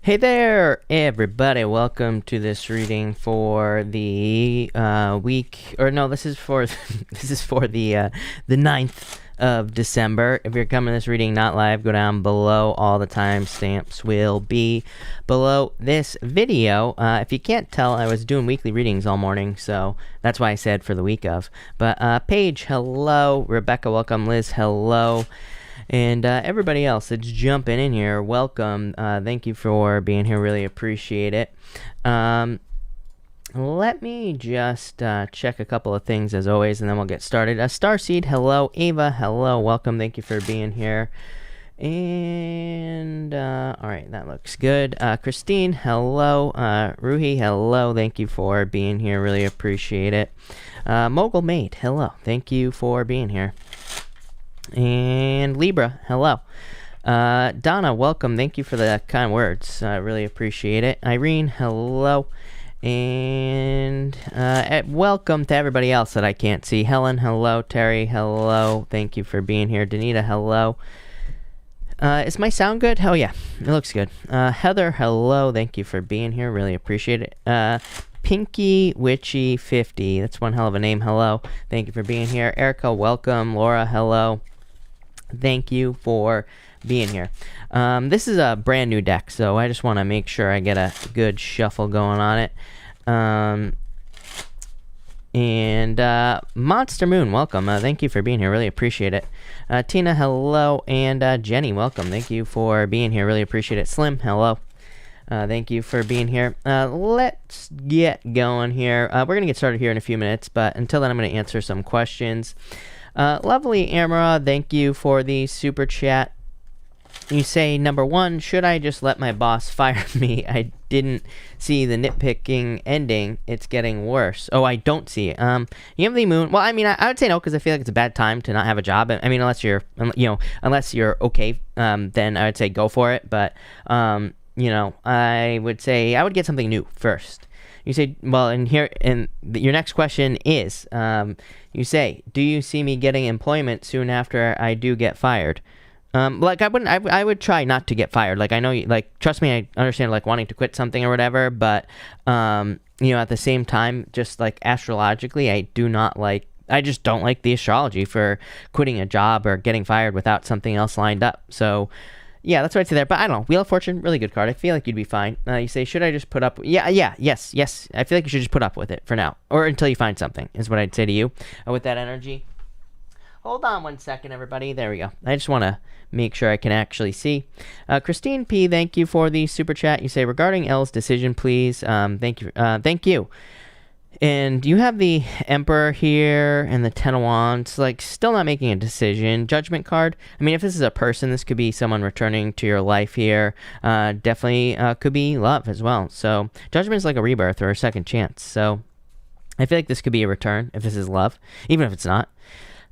Hey there, everybody! Welcome to this reading for the week, or no, this is for this is for the 9th of December. If you're coming to this reading not live, go down below. All the timestamps will be below this video. If you can't tell, I was doing weekly readings all morning, so that's why I said for the week of. But Paige, hello. Rebecca, welcome. Liz, hello. And everybody else that's jumping in here, welcome. Thank you for being here. Really appreciate it. Let me just check a couple of things as always, and then we'll get started. Starseed, hello. Ava, hello. Welcome. Thank you for being here. And all right, that looks good. Christine, hello. Ruhi, hello. Thank you for being here. Really appreciate it. Mogul Mate, hello. Thank you for being here. And Libra, hello. Donna, welcome. Thank you for the kind words. I really appreciate it. Irene, hello. And welcome to everybody else that I can't see. Helen, hello. Terry, hello. Thank you for being here. Danita, hello. Is my sound good? Oh, yeah. It looks good. Heather, hello. Thank you for being here. Really appreciate it. Pinky Witchy 50. That's one hell of a name. Hello. Thank you for being here. Erica, welcome. Laura, hello. Thank you for being here. This is a brand new deck, so I just want to make sure I get a good shuffle going on it. And Monster Moon, welcome. Thank you for being here. Really appreciate it. Tina, hello. And Jenny, welcome. Thank you for being here. Really appreciate it. Slim, hello. Thank you for being here. Let's get going here. We're going to get started here in a few minutes, but until then, I'm going to answer some questions. Lovely Amara, thank you for the super chat. You say, number one, should I just let my boss fire me? I didn't see the nitpicking ending. It's getting worse. Oh, I don't see it. You have the moon. Well, I mean, I would say no, because I feel like it's a bad time to not have a job. I mean, unless you're okay, then I would say go for it. But, I would say I would get something new first. You say, well, your next question is, you say, do you see me getting employment soon after I do get fired? I would try not to get fired. Like, I know, trust me, I understand, wanting to quit something or whatever, but, at the same time, just, astrologically, I just don't like the astrology for quitting a job or getting fired without something else lined up. So, yeah, that's what I'd say there. But I don't know. Wheel of Fortune, really good card. I feel like you'd be fine. You say, should I just put up? Yes. I feel like you should just put up with it for now. Or until you find something, is what I'd say to you with that energy. Hold on one second, everybody. There we go. I just want to make sure I can actually see. Christine P., thank you for the super chat. You say, regarding L's decision, please. Thank you. Thank you. And you have the Emperor here and the Ten of Wands, still not making a decision. Judgment card. I mean, if this is a person, this could be someone returning to your life here. Definitely could be love as well. So Judgment is like a rebirth or a second chance. So I feel like this could be a return if this is love, even if it's not.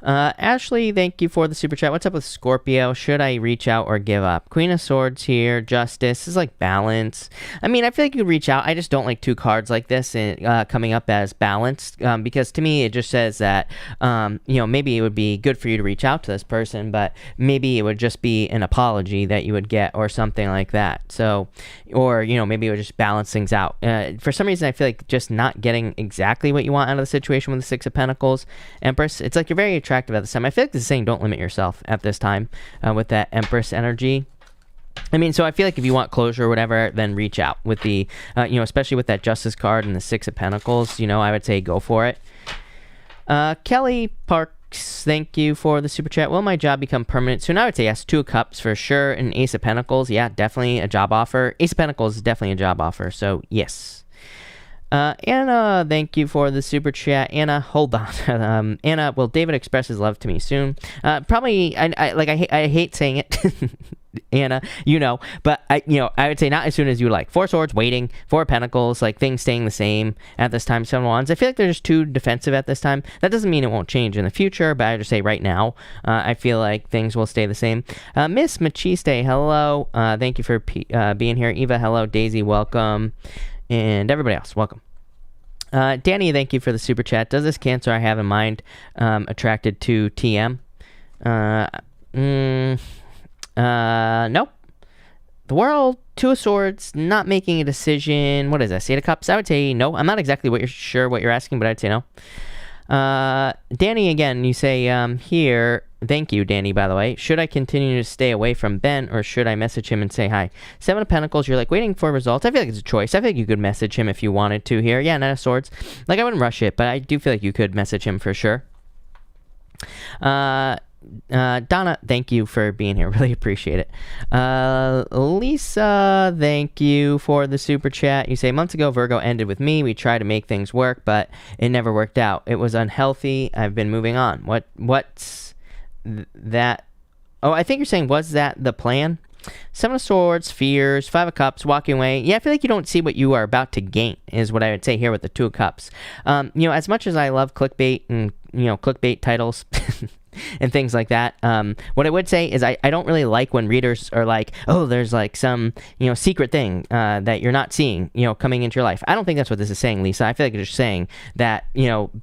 Ashley, thank you for the super chat. What's up with Scorpio? Should I reach out or give up? Queen of Swords here. Justice. This is like balance. I mean, I feel like you reach out. I just don't like two cards like this coming up as balanced because to me it just says that maybe it would be good for you to reach out to this person, but maybe it would just be an apology that you would get or something like that. So, or maybe it would just balance things out. For some reason, I feel like just not getting exactly what you want out of the situation with the Six of Pentacles, Empress. It's like you're very attractive at this time. I feel like this is saying don't limit yourself at this time with that Empress energy. I mean, so I feel like if you want closure or whatever, then reach out with the, especially with that Justice card and the Six of Pentacles, I would say go for it. Kelly Parks, thank you for the super chat. Will my job become permanent soon? I would say yes. Two of Cups for sure. And Ace of Pentacles, yeah, definitely a job offer. Ace of Pentacles is definitely a job offer, so yes. Anna, thank you for the super chat. Anna, hold on. Anna, will David express his love to me soon? Probably. I hate saying it, Anna. But I would say not as soon as you like. Four Swords, waiting. Four Pentacles, things staying the same at this time. Seven of Wands. I feel like they're just too defensive at this time. That doesn't mean it won't change in the future, but I just say right now, I feel like things will stay the same. Miss Machiste, hello. Thank you for being here. Eva, hello. Daisy, welcome. And everybody else, welcome. Danny, thank you for the super chat. Does this Cancer I have in mind attracted to TM? Nope. the world, Two of Swords, not making a decision. What is this? Eight of Cups? I would say no. I'm not exactly sure what you're asking, but I'd say no. Danny, again, you say here, thank you, Danny, by the way. Should I continue to stay away from Ben, or should I message him and say hi? Seven of Pentacles, you're like waiting for results. I feel like it's a choice. I feel like you could message him if you wanted to here. Yeah, Nine of Swords. Like, I wouldn't rush it, but I do feel like you could message him for sure. Donna, thank you for being here. Really appreciate it. Lisa, thank you for the super chat. You say, months ago, Virgo ended with me. We tried to make things work, but it never worked out. It was unhealthy. I've been moving on. What's that? Oh, I think you're saying, was that the plan? Seven of Swords, fears, Five of Cups, walking away. Yeah, I feel like you don't see what you are about to gain, is what I would say here with the Two of Cups. As much as I love clickbait and, clickbait titles and things like that, what I would say is I don't really like when readers are like, oh, there's like some, secret thing that you're not seeing, coming into your life. I don't think that's what this is saying, Lisa. I feel like it's just saying that,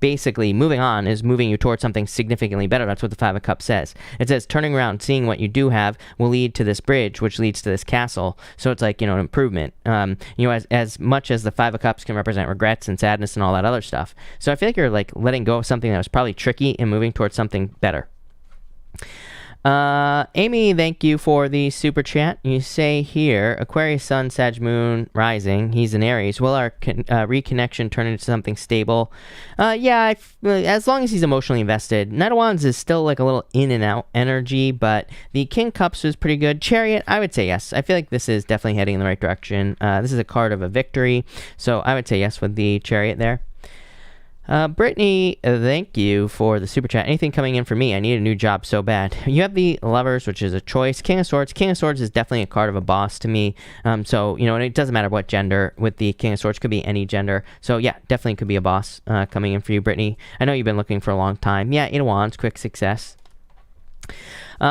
basically moving on is moving you towards something significantly better. That's what the Five of Cups says. It says turning around, seeing what you do have will lead to this bridge, which leads to this castle. So it's like, an improvement. As much as the Five of Cups can represent regrets and sadness and all that other stuff. So I feel like you're like letting go of something that was probably tricky and moving towards something better. Amy, thank you for the super chat. You say here, Aquarius, Sun, Sag, Moon, Rising. He's an Aries. Will our reconnection turn into something stable? As long as he's emotionally invested. Knight of Wands is still like a little in and out energy, but the King Cups is pretty good. Chariot, I would say yes. I feel like this is definitely heading in the right direction. This is a card of a victory, so I would say yes with the Chariot there. Brittany, thank you for the super chat. Anything coming in for me? I need a new job so bad. You have the Lovers, which is a choice. King of Swords. King of Swords is definitely a card of a boss to me. And it doesn't matter what gender with the King of Swords. Could be any gender. So yeah, definitely could be a boss coming in for you, Brittany. I know you've been looking for a long time. Yeah, Eight of Wands, quick success.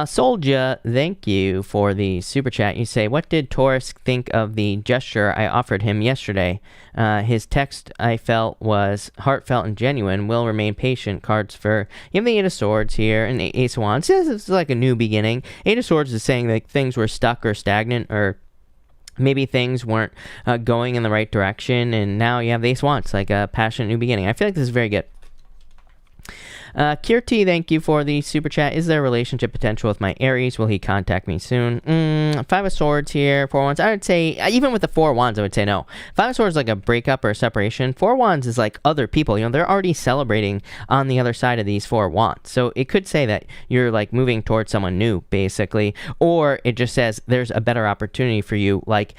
Soldier, thank you for the super chat. You say, what did Taurus think of the gesture I offered him yesterday? His text I felt was heartfelt and genuine. Will remain patient. Cards for, you have the Eight of Swords here and the Ace of Wands. This is like a new beginning. Eight of Swords is saying that things were stuck or stagnant, or maybe things weren't going in the right direction, and now you have the Ace of Wands, like a passionate new beginning. I feel like this is very good. Kirti, thank you for the super chat. Is there a relationship potential with my Aries? Will he contact me soon? Five of Swords here, Four of Wands. I would say, even with the Four of Wands, I would say no. Five of Swords is like a breakup or a separation. Four of Wands is like other people. They're already celebrating on the other side of these Four of Wands. So it could say that you're like moving towards someone new, basically. Or it just says there's a better opportunity for you, like,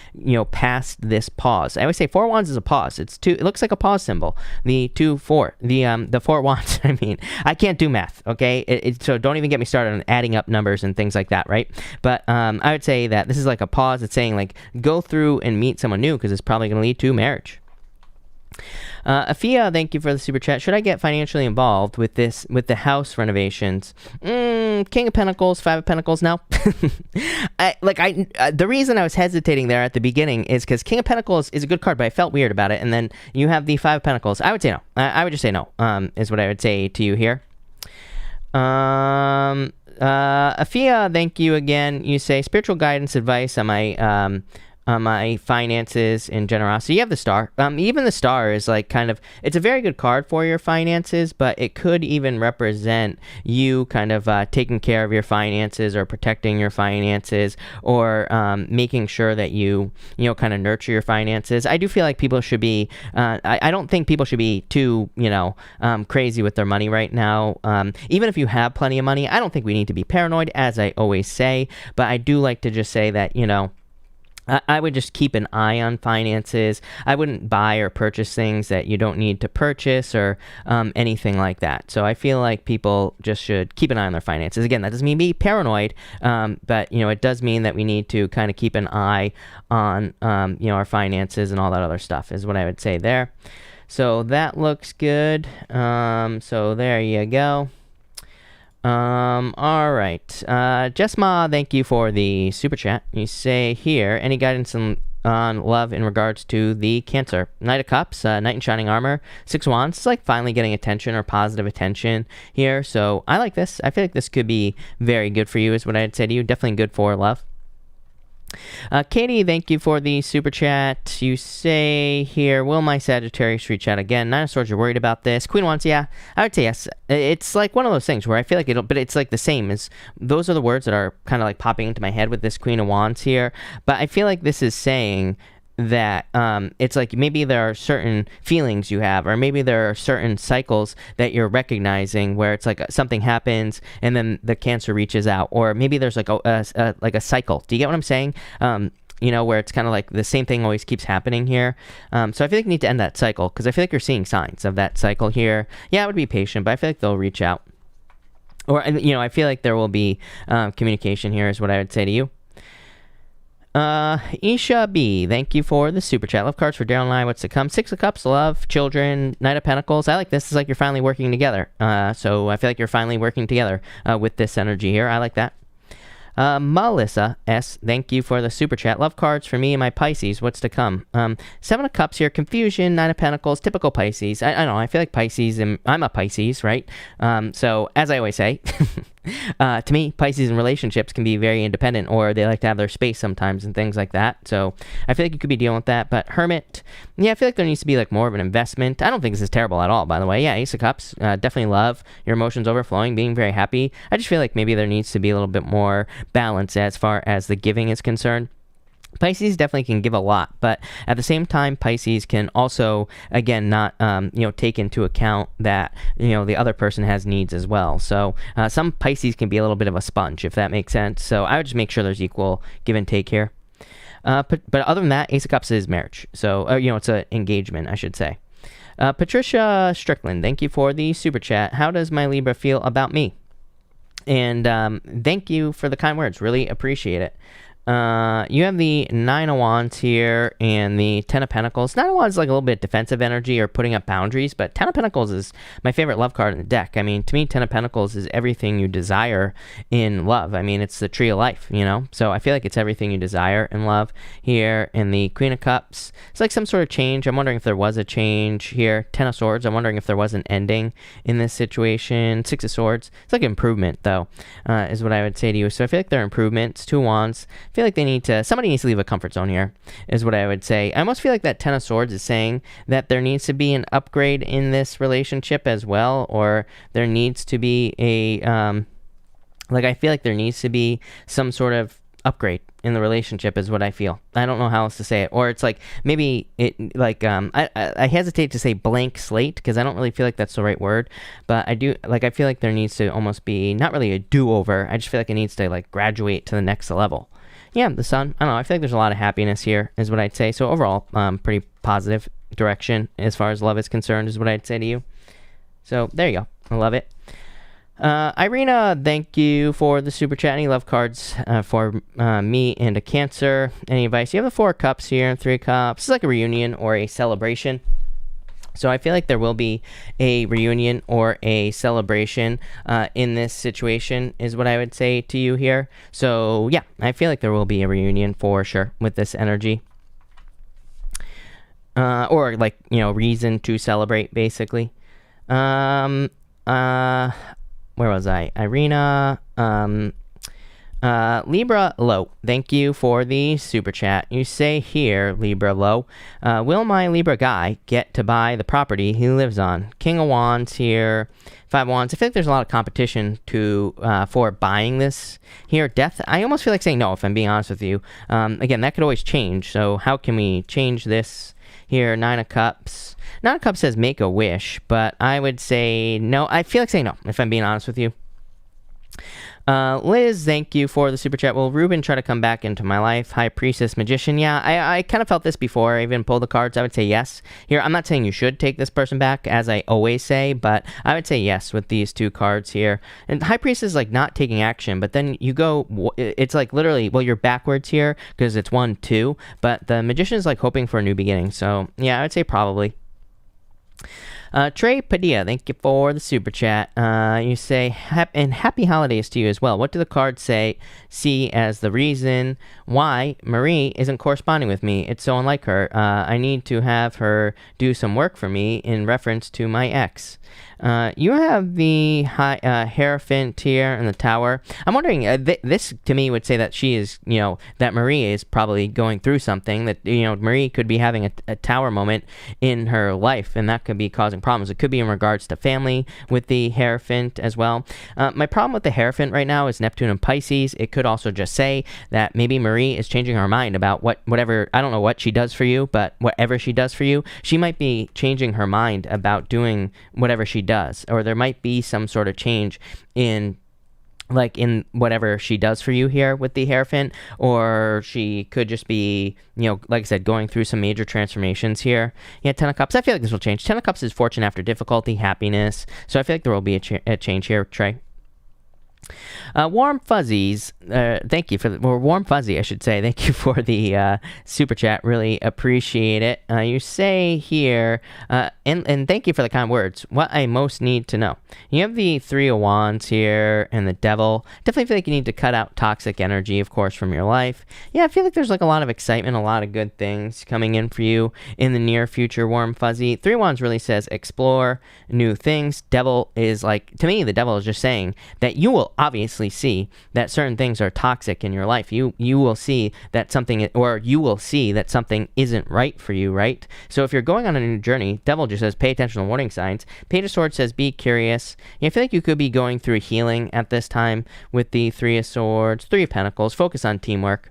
past this pause. I always say Four of Wands is a pause. It looks like a pause symbol. The 2, 4. The Four of Wands, I mean. I can't do math, okay? So don't even get me started on adding up numbers and things like that, right? But I would say that this is like a pause. It's saying, like, go through and meet someone new, because it's probably going to lead to marriage. Afia, thank you for the super chat. Should I get financially involved with the house renovations? King of Pentacles, Five of Pentacles. Now, the reason I was hesitating there at the beginning is because King of Pentacles is a good card, but I felt weird about it. And then you have the Five of Pentacles. I would say no. I would just say no. Is what I would say to you here. Afia, thank you again. You say spiritual guidance, advice on my finances and generosity. You have the Star. Even the Star is like kind of, it's a very good card for your finances, but it could even represent you kind of taking care of your finances, or protecting your finances, or making sure that you kind of nurture your finances. I do feel like people should be, I don't think people should be too, crazy with their money right now. Even if you have plenty of money, I don't think we need to be paranoid, as I always say, but I do like to just say that, I would just keep an eye on finances. I wouldn't buy or purchase things that you don't need to purchase, or anything like that. So I feel like people just should keep an eye on their finances. Again, that doesn't mean be paranoid, but it does mean that we need to kind of keep an eye on our finances and all that other stuff, is what I would say there. So that looks good. So there you go. All right. Jessma, thank you for the super chat. You say here, any guidance on love in regards to the Cancer? Knight of Cups, Knight in Shining Armor, Six of Wands. It's like finally getting attention, or positive attention here. So I like this. I feel like this could be very good for you, is what I'd say to you. Definitely good for love. Katie, thank you for the super chat. You say here, will my Sagittarius reach out again? Nine of Swords, you're worried about this. Queen of Wands, yeah, I would say yes. It's like one of those things where I feel like but it's like the same as those are the words that are kind of like popping into my head with this Queen of Wands here. But I feel like this is saying that it's like maybe there are certain feelings you have, or maybe there are certain cycles that you're recognizing where it's like something happens and then the Cancer reaches out, or maybe there's like a cycle. Do you get what I'm saying? Where it's kind of like the same thing always keeps happening here. So I feel like you need to end that cycle, because I feel like you're seeing signs of that cycle here. Yeah, I would be patient, but I feel like they'll reach out, or I feel like there will be communication here is what I would say to you. Isha B, thank you for the super chat. Love cards for Daryl and I. What's to come? Six of Cups, love, children, Knight of Pentacles. I like this. It's like you're finally working together. So I feel like you're finally working together with this energy here. I like that. Melissa S, thank you for the super chat. Love cards for me and my Pisces. What's to come? Seven of Cups here, confusion, Nine of Pentacles, typical Pisces. I don't know. I feel like Pisces, and I'm a Pisces, right? So as I always say, to me, Pisces in relationships can be very independent, or they like to have their space sometimes and things like that. So I feel like you could be dealing with that. But Hermit, yeah, I feel like there needs to be like more of an investment. I don't think this is terrible at all, by the way. Yeah, Ace of Cups, definitely love, your emotions overflowing, being very happy. I just feel like maybe there needs to be a little bit more balance as far as the giving is concerned. Pisces definitely can give a lot, but at the same time, Pisces can also, again, not, take into account that, the other person has needs as well. So some Pisces can be a little bit of a sponge, if that makes sense. So I would just make sure there's equal give and take here. But other than that, Ace of Cups is marriage. So, it's an engagement, I should say. Patricia Strickland, thank you for the super chat. How does my Libra feel about me? And thank you for the kind words. Really appreciate it. You have the Nine of Wands here and the Ten of Pentacles. Nine of Wands is like a little bit defensive energy or putting up boundaries, but Ten of Pentacles is my favorite love card in the deck. I mean, to me, Ten of Pentacles is everything you desire in love. I mean, it's the tree of life, So I feel like it's everything you desire in love here. And the Queen of Cups, it's like some sort of change. I'm wondering if there was a change here. Ten of Swords, I'm wondering if there was an ending in this situation. Six of Swords, it's like improvement, though, is what I would say to you. So I feel like there are improvements. Two of Wands, I feel like somebody needs to leave a comfort zone here, is what I would say. I almost feel like that Ten of Swords is saying that there needs to be an upgrade in this relationship as well, or there needs to be I feel like there needs to be some sort of upgrade in the relationship is what I feel. I don't know how else to say it. Or it's like, maybe it, like, I hesitate to say blank slate, because I don't really feel like that's the right word, but I do, like, I feel like there needs to almost be, not really a do-over, I just feel like it needs to, like, graduate to the next level. Yeah, the Sun. I don't know. I feel like there's a lot of happiness here, is what I'd say. So overall, pretty positive direction as far as love is concerned, is what I'd say to you. So there you go. I love it. Irina, thank you for the super chat. Any love cards for me and a Cancer? Any advice? You have the Four of Cups here and Three of Cups. It's like a reunion or a celebration. So I feel like there will be a reunion or a celebration in this situation, is what I would say to you here. So yeah, I feel like there will be a reunion for sure with this energy. Or like, reason to celebrate, basically. Where was I? Irina, Libra Low, thank you for the super chat. You say here, Libra Low, will my Libra guy get to buy the property he lives on? King of Wands here, Five of Wands. I feel like there's a lot of competition for buying this here. Death, I almost feel like saying no, if I'm being honest with you. Again, that could always change. So how can we change this here? Nine of Cups. Nine of Cups says make a wish, but I would say no. I feel like saying no, if I'm being honest with you. Liz, thank you for the super chat. Will Ruben try to come back into my life? High Priestess, Magician. Yeah, I kind of felt this before I even pulled the cards. I would say yes. Here, I'm not saying you should take this person back, as I always say, but I would say yes with these two cards here. And High Priestess is like not taking action, but then you go, it's like literally, well, you're backwards here because it's 1, 2, but the Magician is like hoping for a new beginning. So yeah, I would say probably. Trey Padilla, thank you for the super chat. You say, and happy holidays to you as well. What do the cards see as the reason why Marie isn't corresponding with me? It's so unlike her. I need to have her do some work for me in reference to my ex. You have the Hierophant here in the Tower. I'm wondering, this to me would say that she is, that Marie is probably going through something, that, Marie could be having a Tower moment in her life, and that could be causing problems. It could be in regards to family with the Hierophant as well. My problem with the Hierophant right now is Neptune and Pisces. It could also just say that maybe Marie is changing her mind about whatever, I don't know what she does for you, but whatever she does for you, she might be changing her mind about doing whatever she does, or there might be some sort of change in whatever she does for you here with the Hierophant, or she could just be, like I said, going through some major transformations here. Yeah, Ten of Cups. I feel like this will change. Ten of Cups is fortune after difficulty, happiness. So I feel like there will be a change here, Trey. Warm Fuzzies, thank you for Warm Fuzzy, I should say. Thank you for the super chat. Really appreciate it. You say here, and thank you for the kind words. What I most need to know. You have the Three of Wands here and the Devil. Definitely feel like you need to cut out toxic energy, of course, from your life. Yeah, I feel like there's a lot of excitement, a lot of good things coming in for you in the near future, Warm Fuzzy. Three of Wands really says explore new things. Devil is to me, the Devil is just saying that you will obviously see that certain things are toxic in your life. You will see that something, or you will see that something isn't right for you, right? So if you're going on a new journey, Devil just says pay attention to warning signs. Page of Swords says be curious. I feel like you could be going through healing at this time with the Three of Swords. Three of Pentacles, focus on teamwork.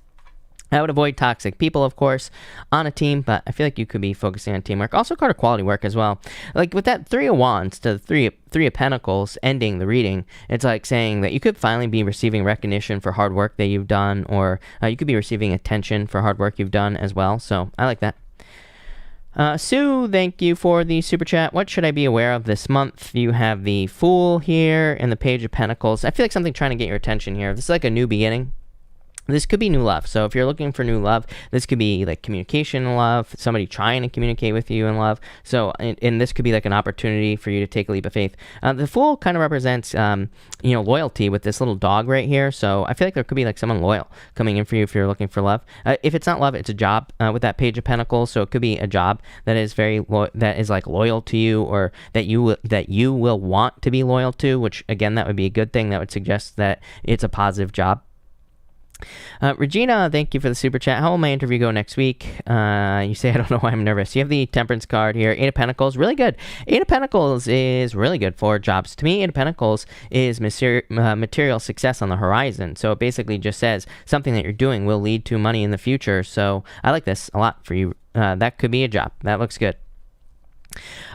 I would avoid toxic people, of course, on a team, but I feel like you could be focusing on teamwork. Also, card of quality work as well. Like with that Three of Wands to the Three of Pentacles ending the reading, it's like saying that you could finally be receiving recognition for hard work that you've done, or you could be receiving attention for hard work you've done as well. So I like that. Sue, thank you for the super chat. What should I be aware of this month? You have the Fool here and the Page of Pentacles. I feel like something trying to get your attention here. This is like a new beginning. This could be new love. So if you're looking for new love, this could be like communication in love, somebody trying to communicate with you in love. So, and this could be like an opportunity for you to take a leap of faith. The Fool kind of represents, loyalty with this little dog right here. So I feel like there could be like someone loyal coming in for you if you're looking for love. If it's not love, it's a job with that Page of Pentacles. So it could be a job that is that is like loyal to you, or that you will want to be loyal to, which again, that would be a good thing. That would suggest that it's a positive job. Regina, thank you for the super chat. How will my interview go next week? You say, I don't know why I'm nervous. You have the Temperance card here. Eight of Pentacles, really good. Eight of Pentacles is really good for jobs. To me, Eight of Pentacles is material success on the horizon. So it basically just says something that you're doing will lead to money in the future. So I like this a lot for you. That could be a job. That looks good.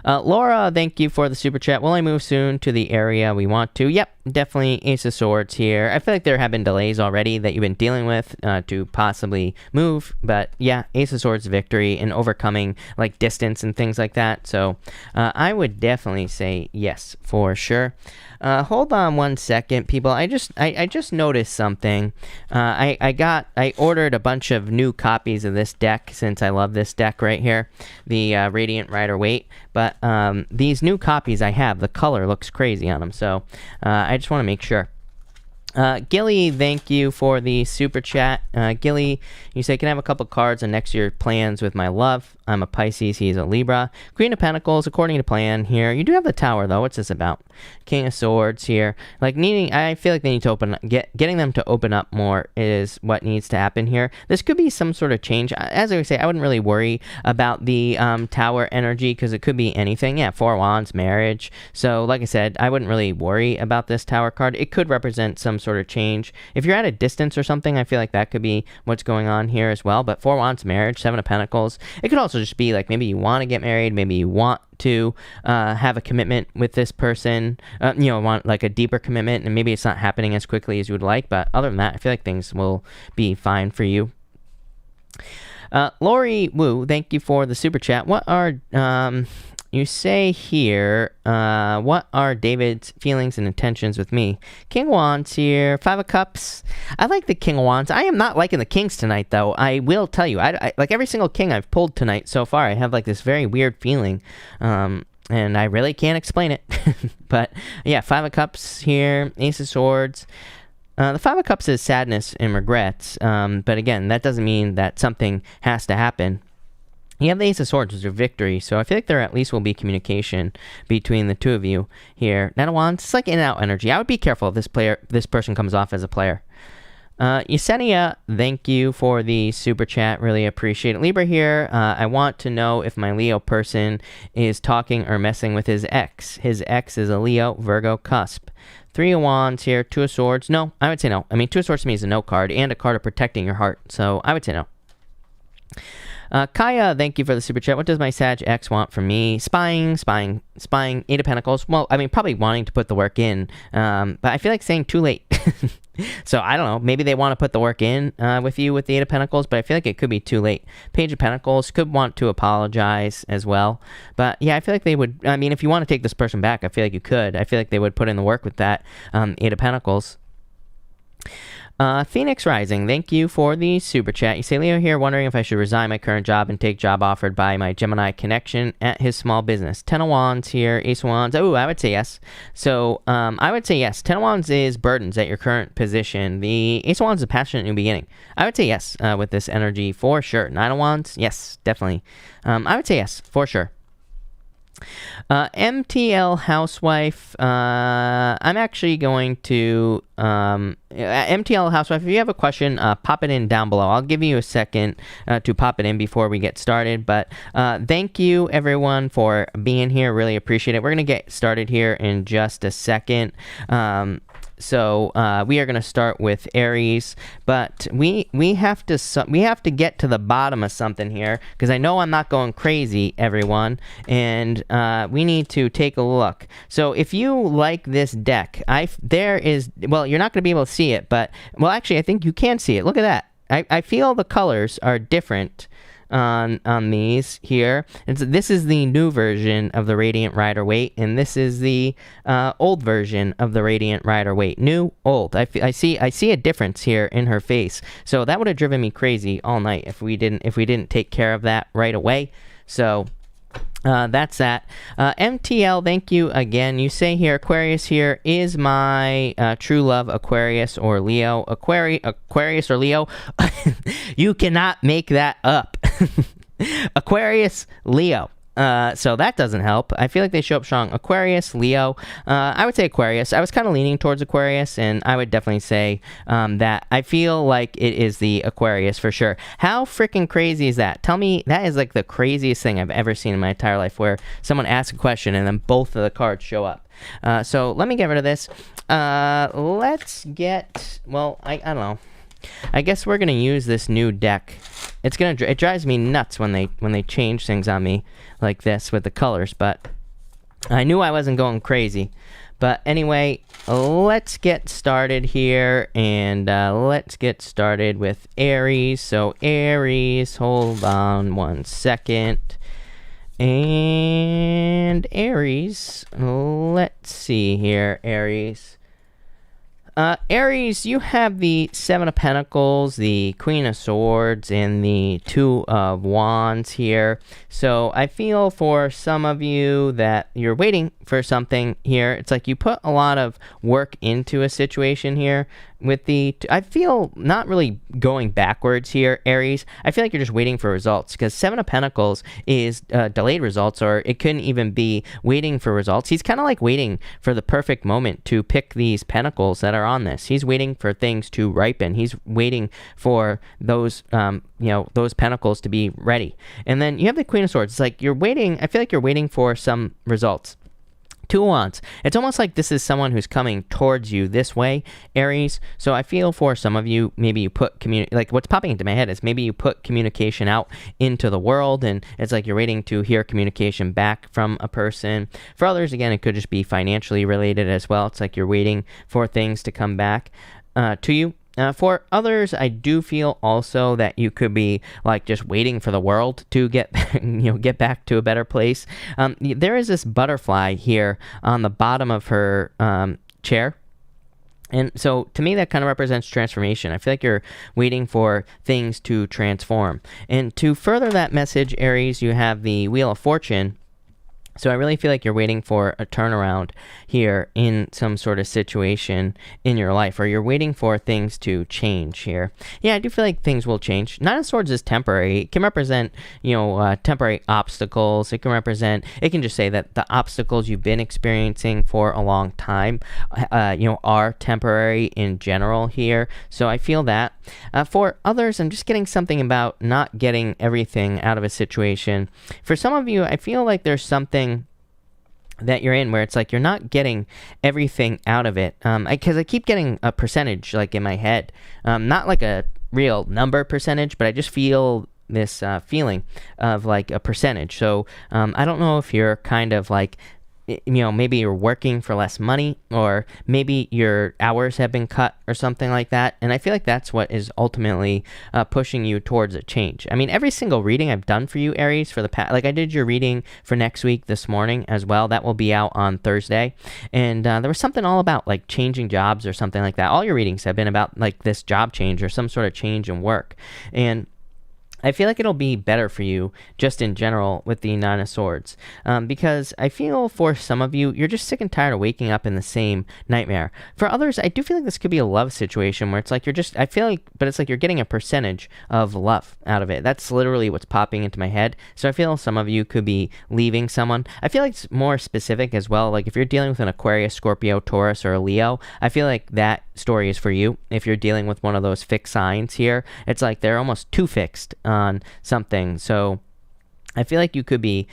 Laura, thank you for the super chat. Will I move soon to the area we want to? Yep, definitely Ace of Swords here. I feel like there have been delays already that you've been dealing with to possibly move. But yeah, Ace of Swords victory and overcoming like distance and things like that. So I would definitely say yes for sure. Hold on one second, people. I just noticed something. I ordered a bunch of new copies of this deck, since I love this deck right here, the Radiant Rider-Waite. But these new copies I have, the color looks crazy on them. So I just want to make sure. Gilly, thank you for the super chat. Gilly, you say, can I have a couple cards on next year's plans with my love? I'm a Pisces, he's a Libra. Queen of Pentacles, according to plan here. You do have the Tower, though. What's this about? King of Swords here. I feel like they need to getting them to open up more is what needs to happen here. This could be some sort of change. As I would say, I wouldn't really worry about the Tower energy, because it could be anything. Yeah, Four of Wands, marriage. So, like I said, I wouldn't really worry about this Tower card. It could represent some sort of change. If you're at a distance or something, I feel like that could be what's going on here as well. But Four of Wands, marriage, Seven of Pentacles. It could also just be like maybe you want to get married, maybe you want to have a commitment with this person, want like a deeper commitment, and maybe it's not happening as quickly as you would like. But other than that, I feel like things will be fine for you. Lori Wu, thank you for the super chat. What are you say here, what are David's feelings and intentions with me? King of Wands here, Five of Cups. I like the King of Wands. I am not liking the Kings tonight, though. I will tell you, I like every single King I've pulled tonight so far, I have like this very weird feeling and I really can't explain it. But yeah, Five of Cups here, Ace of Swords. The Five of Cups is sadness and regrets, but again, that doesn't mean that something has to happen. You have the Ace of Swords, which is a victory, so I feel like there at least will be communication between the two of you here. Knight of Wands, it's like in and out energy. I would be careful if this person comes off as a player. Yesenia, thank you for the super chat. Really appreciate it. Libra here, I want to know if my Leo person is talking or messing with his ex. His ex is a Leo, Virgo cusp. Three of Wands here, Two of Swords. No, I would say no. I mean, Two of Swords to me is a no card and a card of protecting your heart, so I would say no. Kaya, thank you for the super chat. What does my Sag ex want from me? Spying, Eight of Pentacles. Well, I mean, probably wanting to put the work in, but I feel like saying too late. So I don't know. Maybe they want to put the work in with you with the Eight of Pentacles, but I feel like it could be too late. Page of Pentacles could want to apologize as well. But yeah, I feel like they would. I mean, if you want to take this person back, I feel like you could. I feel like they would put in the work with that Eight of Pentacles. Phoenix Rising, thank you for the super chat. You say, Leo here, wondering if I should resign my current job and take job offered by my Gemini connection at his small business. Ten of Wands here, Ace of Wands. Oh, I would say yes. So, I would say yes. Ten of Wands is burdens at your current position. The Ace of Wands is a passionate new beginning. I would say yes with this energy for sure. Nine of Wands, yes, definitely. I would say yes, for sure. MTL Housewife, I'm actually going to, MTL Housewife, if you have a question, pop it in down below. I'll give you a second to pop it in before we get started, but thank you everyone for being here. Really appreciate it. We're going to get started here in just a second. So we are going to start with Aries, but we have to get to the bottom of something here, because I know I'm not going crazy, everyone, and we need to take a look. So if you like this deck, well, you're not going to be able to see it, but well, actually, I think you can see it. Look at that. I feel the colors are different on these here. And so this is the new version of the Radiant Rider-Waite, and this is the old version of the Radiant Rider-Waite. New, old. I see a difference here in her face. So that would have driven me crazy all night if we didn't take care of that right away. So that's that. MTL, thank you again. You say here, Aquarius here is my true love, Aquarius or Leo. Aquarius or Leo. You cannot make that up. Aquarius, Leo. So that doesn't help. I feel like they show up strong. Aquarius, Leo. I would say Aquarius. I was kind of leaning towards Aquarius, and I would definitely say that I feel like it is the Aquarius for sure. How freaking crazy is that? Tell me, that is like the craziest thing I've ever seen in my entire life, where someone asks a question and then both of the cards show up. So let me get rid of this. Let's get, well, I don't know. I guess we're gonna use this new deck. It drives me nuts when they change things on me like this with the colors, but I knew I wasn't going crazy. But anyway, let's get started here, and let's get started with Aries. So Aries, hold on one second. And Aries, let's see here, Aries. Aries, you have the Seven of Pentacles, the Queen of Swords, and the Two of Wands here. So I feel for some of you that you're waiting for something here. It's like you put a lot of work into a situation here. I feel not really going backwards here, Aries. I feel like you're just waiting for results, because Seven of Pentacles is delayed results, or it couldn't even be waiting for results. He's kind of like waiting for the perfect moment to pick these pentacles that are on this. He's waiting for things to ripen. He's waiting for those, those pentacles to be ready. And then you have the Queen of Swords. It's like you're waiting. I feel like you're waiting for some results. Two of Wands. It's almost like this is someone who's coming towards you this way, Aries. So I feel for some of you, maybe you put like what's popping into my head is maybe you put communication out into the world, and it's like you're waiting to hear communication back from a person. For others, again, it could just be financially related as well. It's like you're waiting for things to come back to you. For others, I do feel also that you could be like just waiting for the world to get back to a better place. There is this butterfly here on the bottom of her chair. And so to me, that kind of represents transformation. I feel like you're waiting for things to transform. And to further that message, Aries, you have the Wheel of Fortune. So I really feel like you're waiting for a turnaround here in some sort of situation in your life, or you're waiting for things to change here. Yeah, I do feel like things will change. Nine of Swords is temporary. It can represent, temporary obstacles. It can just say that the obstacles you've been experiencing for a long time, are temporary in general here. So I feel that. For others, I'm just getting something about not getting everything out of a situation. For some of you, I feel like there's something that you're in where it's like you're not getting everything out of it, because I keep getting a percentage like in my head, not like a real number percentage, but I just feel this feeling of like a percentage. So I don't know if you're kind of like, maybe you're working for less money, or maybe your hours have been cut or something like that. And I feel like that's what is ultimately pushing you towards a change. I mean, every single reading I've done for you, Aries, for the past, like I did your reading for next week this morning as well. That will be out on Thursday. And there was something all about like changing jobs or something like that. All your readings have been about like this job change or some sort of change in work. And I feel like it'll be better for you just in general with the Nine of Swords, because I feel for some of you, you're just sick and tired of waking up in the same nightmare. For others, I do feel like this could be a love situation where it's like but it's like you're getting a percentage of love out of it. That's literally what's popping into my head. So I feel some of you could be leaving someone. I feel like it's more specific as well. Like if you're dealing with an Aquarius, Scorpio, Taurus, or a Leo, I feel like that story is for you. If you're dealing with one of those fixed signs here, it's like they're almost too fixed on something. So I feel like you could be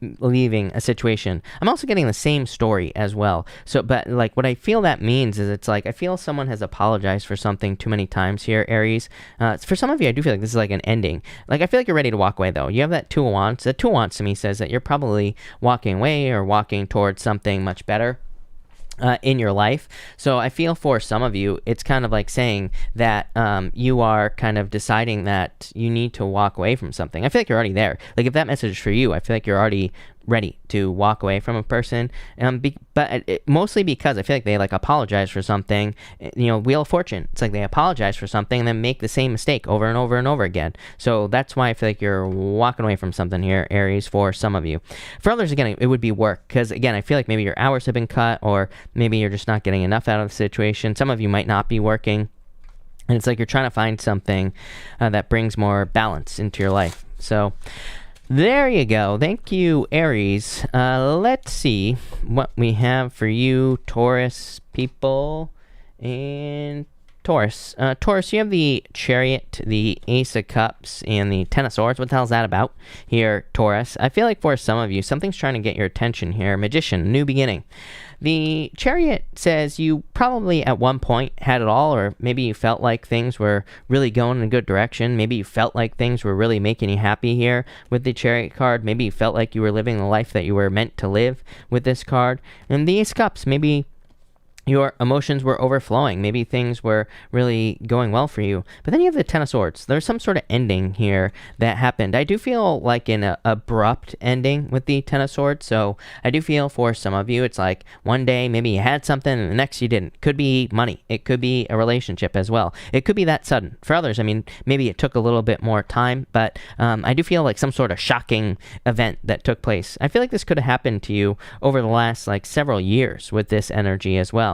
leaving a situation. I'm also getting the same story as well. So, but like what I feel that means is it's like I feel someone has apologized for something too many times here, Aries. For some of you, I do feel like this is like an ending. Like I feel like you're ready to walk away though. You have that Two of Wands. That Two of Wands to me says that you're probably walking away or walking towards something much better in your life. So I feel for some of you, it's kind of like saying that you are kind of deciding that you need to walk away from something. I feel like you're already there. Like if that message is for you, I feel like you're already ready to walk away from a person, but mostly because I feel like they like apologize for something. Wheel of Fortune, it's like they apologize for something and then make the same mistake over and over and over again. So that's why I feel like you're walking away from something here, Aries, for some of you. For others, again, it would be work, because again, I feel like maybe your hours have been cut, or maybe you're just not getting enough out of the situation. Some of you might not be working, and it's like you're trying to find something that brings more balance into your life. So there you go. Thank you, Aries. Let's see what we have for you, Taurus people. And Taurus. Taurus, you have the Chariot, the Ace of Cups, and the Ten of Swords. What the hell is that about here, Taurus? I feel like for some of you, something's trying to get your attention here. Magician, new beginning. The Chariot says you probably at one point had it all, or maybe you felt like things were really going in a good direction. Maybe you felt like things were really making you happy here with the Chariot card. Maybe you felt like you were living the life that you were meant to live with this card. And the Ace of Cups, maybe your emotions were overflowing. Maybe things were really going well for you. But then you have the Ten of Swords. There's some sort of ending here that happened. I do feel like an abrupt ending with the Ten of Swords. So I do feel for some of you, it's like one day maybe you had something and the next you didn't. Could be money. It could be a relationship as well. It could be that sudden. For others, I mean, maybe it took a little bit more time. But I do feel like some sort of shocking event that took place. I feel like this could have happened to you over the last like several years with this energy as well.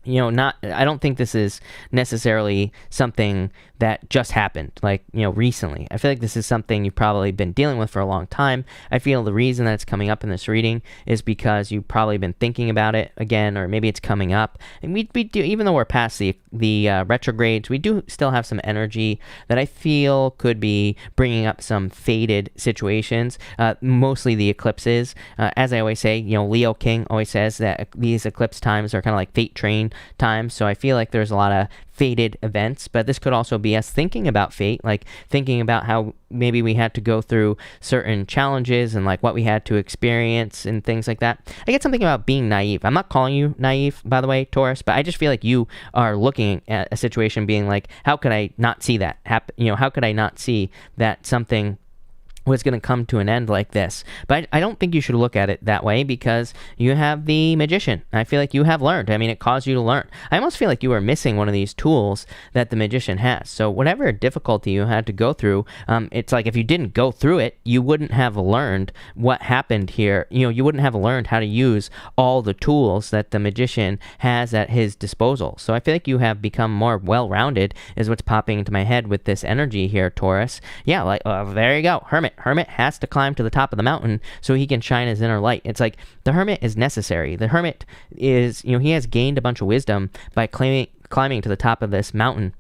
I don't think this is necessarily something that just happened, like, recently. I feel like this is something you've probably been dealing with for a long time. I feel the reason that it's coming up in this reading is because you've probably been thinking about it again, or maybe it's coming up. And we do, even though we're past the retrogrades, we do still have some energy that I feel could be bringing up some faded situations, mostly the eclipses. As I always say, Leo King always says that these eclipse times are kind of like fate train times. So I feel like there's a lot of fated events, but this could also be us thinking about fate, like thinking about how maybe we had to go through certain challenges and like what we had to experience and things like that. I get something about being naive. I'm not calling you naive, by the way, Taurus, but I just feel like you are looking at a situation being like, how could I not see that happen? How could I not see that something was going to come to an end like this. But I don't think you should look at it that way, because you have the Magician. I feel like you have learned. I mean, it caused you to learn. I almost feel like you are missing one of these tools that the Magician has. So whatever difficulty you had to go through, it's like if you didn't go through it, you wouldn't have learned what happened here. You wouldn't have learned how to use all the tools that the Magician has at his disposal. So I feel like you have become more well-rounded, is what's popping into my head with this energy here, Taurus. Yeah, like, there you go. Hermit has to climb to the top of the mountain so he can shine his inner light. It's like the Hermit is necessary. The Hermit is, he has gained a bunch of wisdom by climbing to the top of this mountain.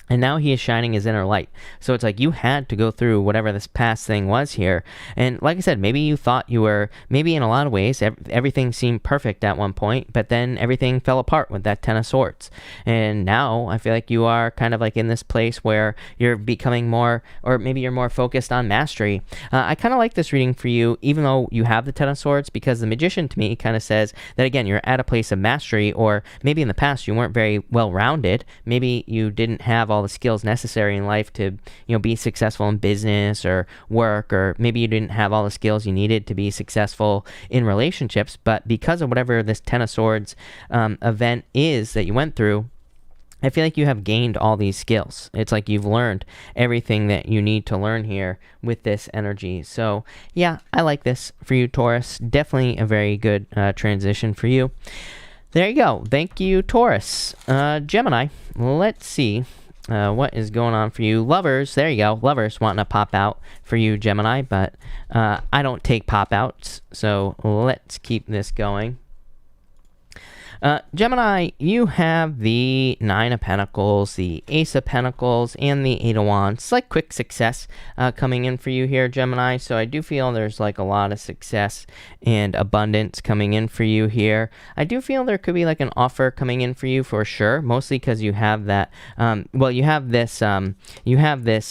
And now he is shining his inner light. So it's like you had to go through whatever this past thing was here. And like I said, maybe you thought you were, maybe in a lot of ways, everything seemed perfect at one point, but then everything fell apart with that Ten of Swords. And now I feel like you are kind of like in this place where you're becoming more, or maybe you're more focused on mastery. I kind of like this reading for you, even though you have the Ten of Swords, because the Magician to me kind of says that, again, you're at a place of mastery, or maybe in the past you weren't very well-rounded. Maybe you didn't have all the skills necessary in life to be successful in business or work, or maybe you didn't have all the skills you needed to be successful in relationships, but because of whatever this Ten of Swords event is that you went through, I feel like you have gained all these skills. It's like you've learned everything that you need to learn here with this energy. So yeah, I like this for you, Taurus. Definitely a very good transition for you. There you go. Thank you, Taurus. Gemini, let's see what is going on for you. Lovers, there you go. Lovers wanting to pop out for you, Gemini, but I don't take pop outs, so let's keep this going. Gemini, you have the Nine of Pentacles, the Ace of Pentacles, and the Eight of Wands. It's like quick success coming in for you here, Gemini. So I do feel there's like a lot of success and abundance coming in for you here. I do feel there could be like an offer coming in for you for sure, mostly because you have that, you have this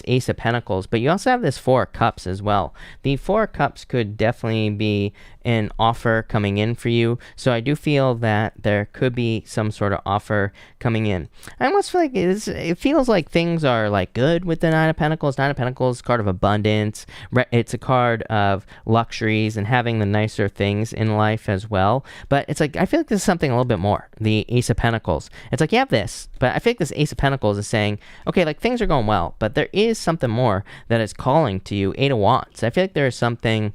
Ace of Pentacles, but you also have this Four of Cups as well. The Four of Cups could definitely be an offer coming in for you. So I do feel that there could be some sort of offer coming in. I almost feel like it feels like things are like good with the Nine of Pentacles. Nine of Pentacles, card of abundance. It's a card of luxuries and having the nicer things in life as well. But it's like, I feel like this is something a little bit more. The Ace of Pentacles. It's like you have this, but I feel like this Ace of Pentacles is saying, okay, like things are going well, but there is something more that is calling to you. Eight of Wands. I feel like there is something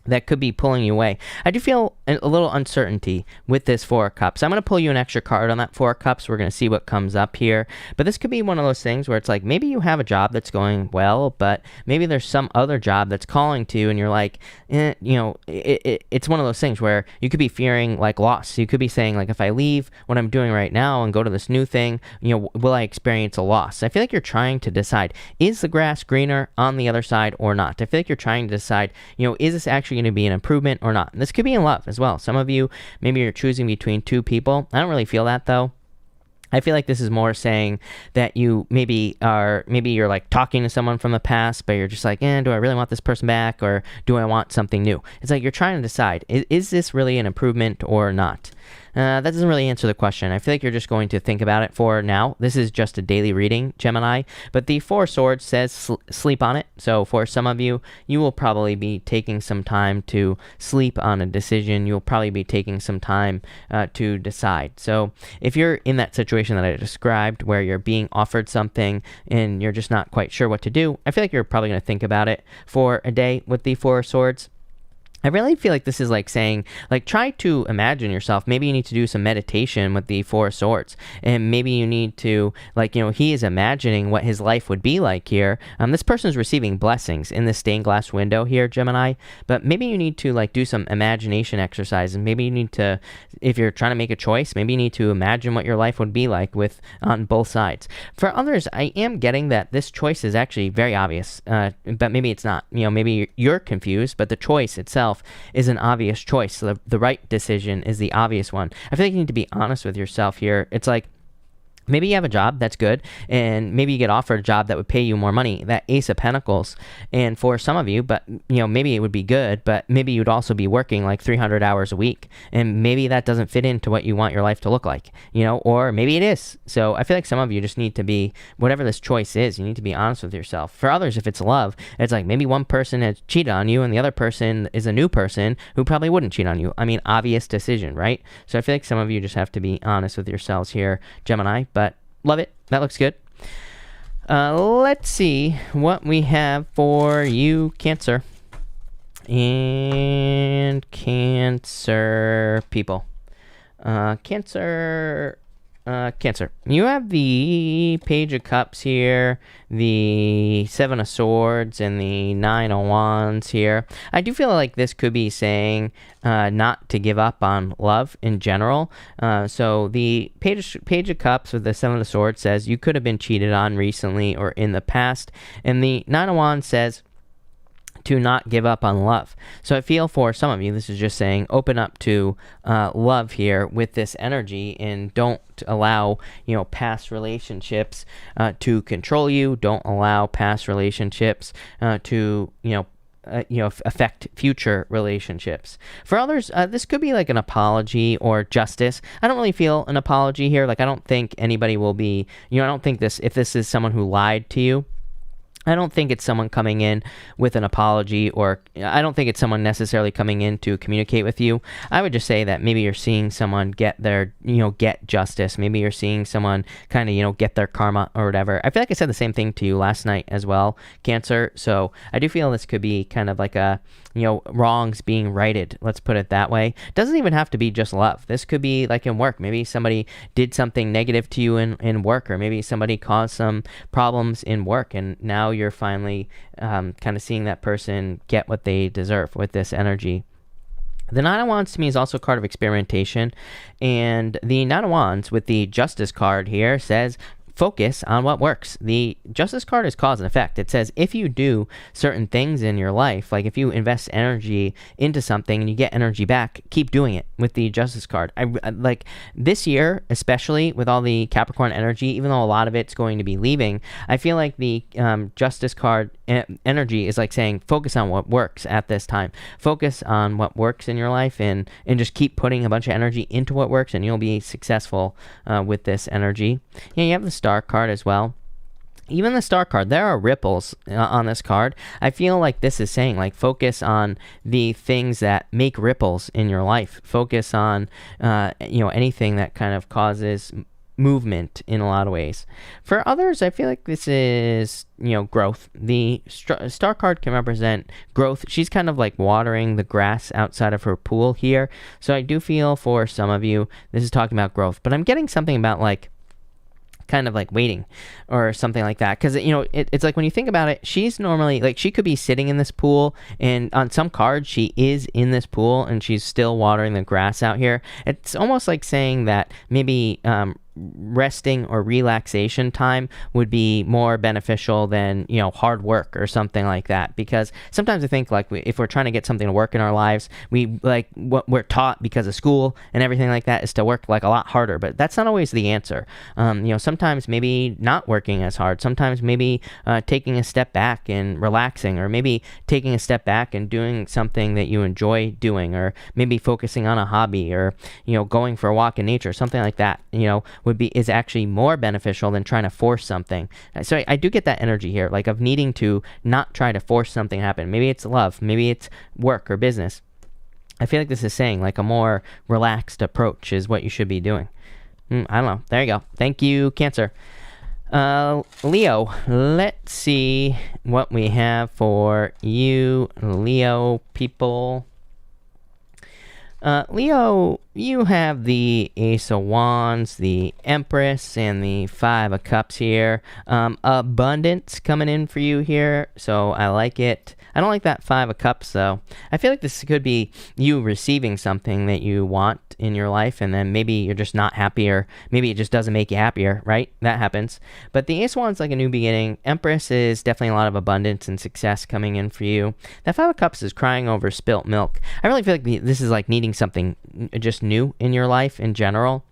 that could be pulling you away. I do feel a little uncertainty with this Four of Cups. I'm going to pull you an extra card on that Four of Cups. We're going to see what comes up here. But this could be one of those things where it's like maybe you have a job that's going well, but maybe there's some other job that's calling to you and you're like, it's one of those things where you could be fearing like loss. You could be saying like, if I leave what I'm doing right now and go to this new thing, will I experience a loss? I feel like you're trying to decide, is the grass greener on the other side or not? I feel like you're trying to decide, is this actually going to be an improvement or not? And this could be in love as well. Some of you, maybe you're choosing between two people. I don't really feel that though. I feel like this is more saying that you maybe you're like talking to someone from the past, but you're just like, do I really want this person back, or do I want something new? It's like you're trying to decide, is this really an improvement or not? That doesn't really answer the question. I feel like you're just going to think about it for now. This is just a daily reading, Gemini, but the Four of Swords says sleep on it. So for some of you, you will probably be taking some time to sleep on a decision. You'll probably be taking some time to decide. So if you're in that situation that I described where you're being offered something and you're just not quite sure what to do, I feel like you're probably going to think about it for a day with the Four of Swords. I really feel like this is like saying, like, try to imagine yourself. Maybe you need to do some meditation with the Four of Swords. And maybe you need to, like, he is imagining what his life would be like here. This person is receiving blessings in the stained glass window here, Gemini. But maybe you need to, like, do some imagination exercise. And maybe you need to, if you're trying to make a choice, maybe you need to imagine what your life would be like on both sides. For others, I am getting that this choice is actually very obvious. But maybe it's not. Maybe you're confused, but the choice itself is an obvious choice. So the right decision is the obvious one. I feel like you need to be honest with yourself here. It's like Maybe you have a job that's good, and maybe you get offered a job that would pay you more money, that Ace of Pentacles. And for some of you, but maybe it would be good, but maybe you'd also be working like 300 hours a week, and maybe that doesn't fit into what you want your life to look like, or maybe it is. So I feel like some of you just need to be, whatever this choice is, you need to be honest with yourself. For others, if it's love, it's like maybe one person has cheated on you and the other person is a new person who probably wouldn't cheat on you. I mean, obvious decision, right? So I feel like some of you just have to be honest with yourselves here, Gemini. But love it. That looks good. Let's see what we have for you, Cancer. And Cancer people. Cancer. You have the Page of Cups here, the Seven of Swords, and the Nine of Wands here. I do feel like this could be saying not to give up on love in general. So the Page of Cups with the Seven of Swords says you could have been cheated on recently or in the past. And the Nine of Wands says to not give up on love. So I feel for some of you, this is just saying open up to love here with this energy, and don't allow past relationships to control you. Don't allow past relationships to affect future relationships. For others, this could be like an apology or justice. I don't really feel an apology here. Like, I don't think anybody will be, I don't think if this is someone who lied to you, I don't think it's someone coming in with an apology, or I don't think it's someone necessarily coming in to communicate with you. I would just say that maybe you're seeing someone get their, get justice. Maybe you're seeing someone kind of, get their karma or whatever. I feel like I said the same thing to you last night as well, Cancer. So I do feel this could be kind of like a, wrongs being righted. Let's put it that way. It doesn't even have to be just love. This could be like in work. Maybe somebody did something negative to you in work, or maybe somebody caused some problems in work, and now you're finally kind of seeing that person get what they deserve with this energy. The Nine of Wands to me is also a card of experimentation, and the Nine of Wands with the Justice card here says focus on what works. The Justice card is cause and effect. It says if you do certain things in your life, like if you invest energy into something and you get energy back, keep doing it with the Justice card. I like this year, especially with all the Capricorn energy, even though a lot of it's going to be leaving, I feel like the Justice card energy is like saying focus on what works at this time. Focus on what works in your life, and just keep putting a bunch of energy into what works, and you'll be successful with this energy. Yeah, you have the Star card as well. Even the Star card, there are ripples on this card. I feel like this is saying, like, focus on the things that make ripples in your life. Focus on, anything that kind of causes movement in a lot of ways. For others, I feel like this is, growth. The Star card can represent growth. She's kind of like watering the grass outside of her pool here. So I do feel for some of you, this is talking about growth. But I'm getting something about, like, kind of like waiting or something like that, because it's like when you think about it, she's normally like, she could be sitting in this pool, and on some cards she is in this pool and she's still watering the grass out here. It's almost like saying that maybe resting or relaxation time would be more beneficial than hard work or something like that, because sometimes I think like if we're trying to get something to work in our lives, we like what we're taught because of school and everything like that is to work like a lot harder, but that's not always the answer. Sometimes maybe not working as hard, sometimes maybe taking a step back and relaxing, or maybe taking a step back and doing something that you enjoy doing, or maybe focusing on a hobby, or going for a walk in nature, something like that is actually more beneficial than trying to force something. So I do get that energy here, like of needing to not try to force something to happen. Maybe it's love, maybe it's work or business. I feel like this is saying like a more relaxed approach is what you should be doing. I don't know. There you go. Thank you, Cancer. Leo, let's see what we have for you, Leo people. Leo, you have the Ace of Wands, the Empress, and the Five of Cups here. Abundance coming in for you here, so I like it. I don't like that Five of Cups, though. I feel like this could be you receiving something that you want in your life, and then maybe you're just not happy, or maybe it just doesn't make you happier, right? That happens. But the Ace of Wands is like a new beginning. Empress is definitely a lot of abundance and success coming in for you. That Five of Cups is crying over spilt milk. I really feel like this is like needing something just new in your life in general.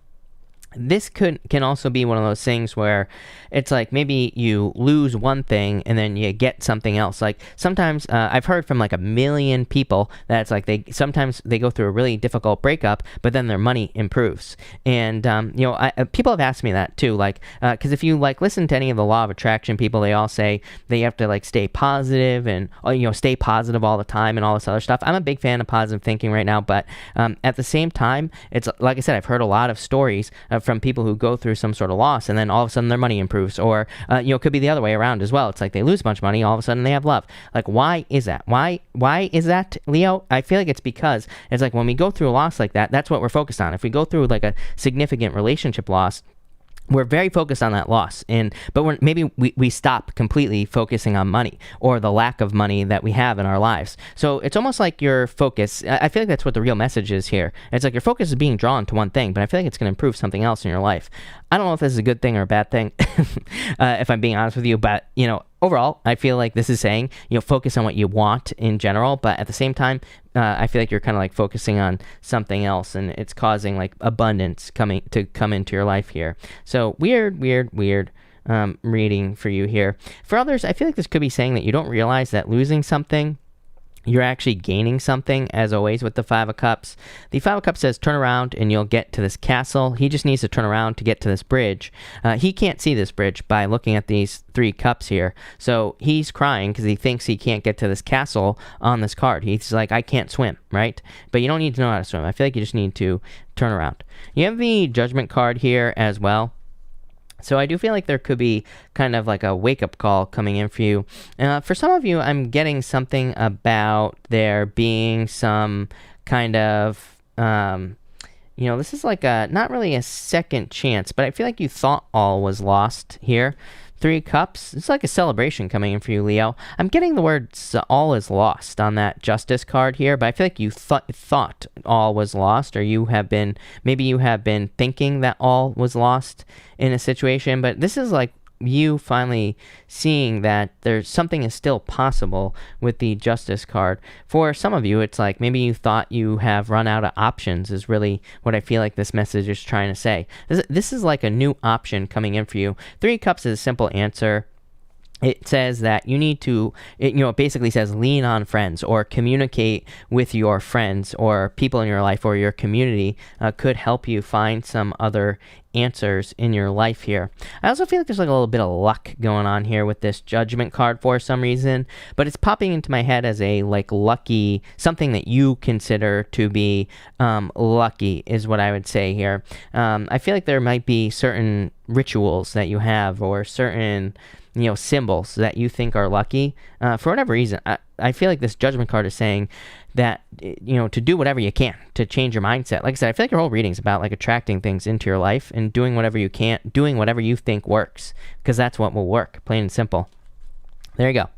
this can also be one of those things where it's like maybe you lose one thing and then you get something else. Like sometimes I've heard from like a million people that it's like sometimes they go through a really difficult breakup, but then their money improves. And people have asked me that too, like because if you like listen to any of the law of attraction people, they all say they have to like stay positive and stay positive all the time and all this other stuff. I'm a big fan of positive thinking right now, but at the same time, it's like I said, I've heard a lot of stories from people who go through some sort of loss and then all of a sudden their money improves, or it could be the other way around as well. It's like they lose a bunch of money, all of a sudden they have love. Like, why is that? Why is that, Leo? I feel like it's because it's like when we go through a loss like that, that's what we're focused on. If we go through like a significant relationship loss, we're very focused on that loss, but maybe we stop completely focusing on money or the lack of money that we have in our lives. So it's almost like your focus, I feel like that's what the real message is here. It's like your focus is being drawn to one thing, but I feel like it's going to improve something else in your life. I don't know if this is a good thing or a bad thing, if I'm being honest with you, but, overall, I feel like this is saying, focus on what you want in general, but at the same time, I feel like you're kind of like focusing on something else, and it's causing like abundance come into your life here. So weird reading for you here. For others, I feel like this could be saying that you don't realize that losing something, you're actually gaining something, as always with the Five of Cups. The Five of Cups says turn around and you'll get to this castle. He just needs to turn around to get to this bridge. He can't see this bridge by looking at these 3 cups here. So he's crying because he thinks he can't get to this castle on this card. He's like, I can't swim, right? But you don't need to know how to swim. I feel like you just need to turn around. You have the Judgment card here as well. So I do feel like there could be kind of like a wake-up call coming in for you. For some of you, I'm getting something about there being some kind of, this is like not really a second chance, but I feel like you thought all was lost here. 3 cups, it's like a celebration coming in for you, Leo. I'm getting the word all is lost on that Justice card here, but I feel like you thought all was lost, or maybe you have been thinking that all was lost in a situation, but this is like you finally seeing that there's something is still possible with the Justice card. For some of you, it's like maybe you thought you have run out of options is really what I feel like this message is trying to say. This is like a new option coming in for you. 3 cups is a simple answer. It says that you need to, it basically says lean on friends or communicate with your friends or people in your life or your community could help you find some other answers in your life here. I also feel like there's like a little bit of luck going on here with this Judgment card for some reason, but it's popping into my head as a like lucky, something that you consider to be lucky is what I would say here. I feel like there might be certain rituals that you have or certain symbols that you think are lucky. For whatever reason, I feel like this Judgment card is saying that, to do whatever you can to change your mindset. Like I said, I feel like your whole reading is about like attracting things into your life and doing whatever you can, doing whatever you think works, because that's what will work, plain and simple. There you go.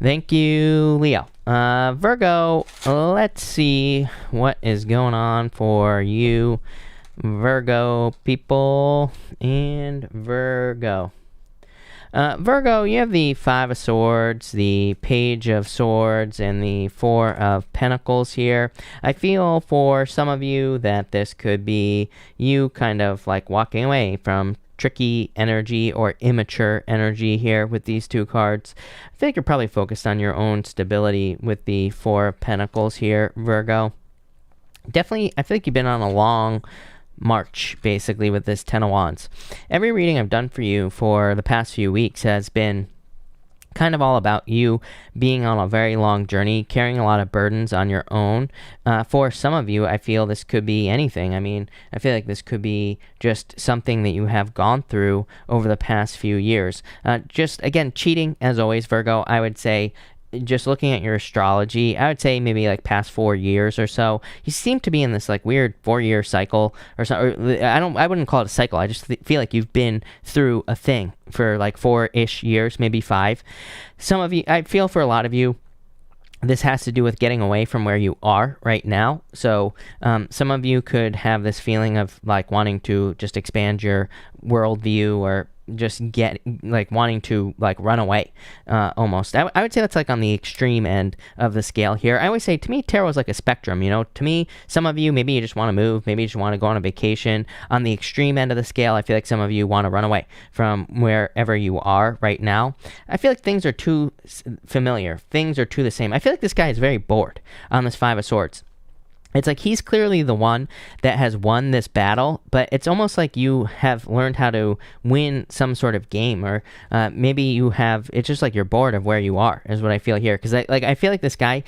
Thank you, Leo. Virgo, let's see what is going on for you, Virgo people, and Virgo. Virgo, you have the 5 of Swords, the Page of Swords, and the 4 of Pentacles here. I feel for some of you that this could be you kind of like walking away from tricky energy or immature energy here with these 2 cards. I feel like you're probably focused on your own stability with the 4 of Pentacles here, Virgo. Definitely, I feel like you've been on a long march, basically, with this 10 of Wands. Every reading I've done for you for the past few weeks has been kind of all about you being on a very long journey, carrying a lot of burdens on your own. For some of you, I feel this could be anything. I mean, I feel like this could be just something that you have gone through over the past few years. Just, again, cheating, as always, Virgo, I would say, just looking at your astrology, I would say maybe like past 4 years or so, you seem to be in this like weird 4-year cycle or something. I wouldn't call it a cycle. I just feel like you've been through a thing for like 4-ish years, maybe 5. Some of you, I feel for a lot of you, this has to do with getting away from where you are right now. So some of you could have this feeling of like wanting to just expand your worldview or just get like wanting to like run away almost. I would say that's like on the extreme end of the scale here. I always say, to me, tarot is like a spectrum, you know. To me, some of you, maybe you just want to move, maybe you just want to go on a vacation. On the extreme end of the scale, I feel like some of you want to run away from wherever you are right now. I feel like things are too familiar, things are too the same. I feel like this guy is very bored on this Five of Swords. It's like he's clearly the one that has won this battle, but it's almost like you have learned how to win some sort of game, or maybe you have, it's just like you're bored of where you are, is what I feel here. Because I feel like this guy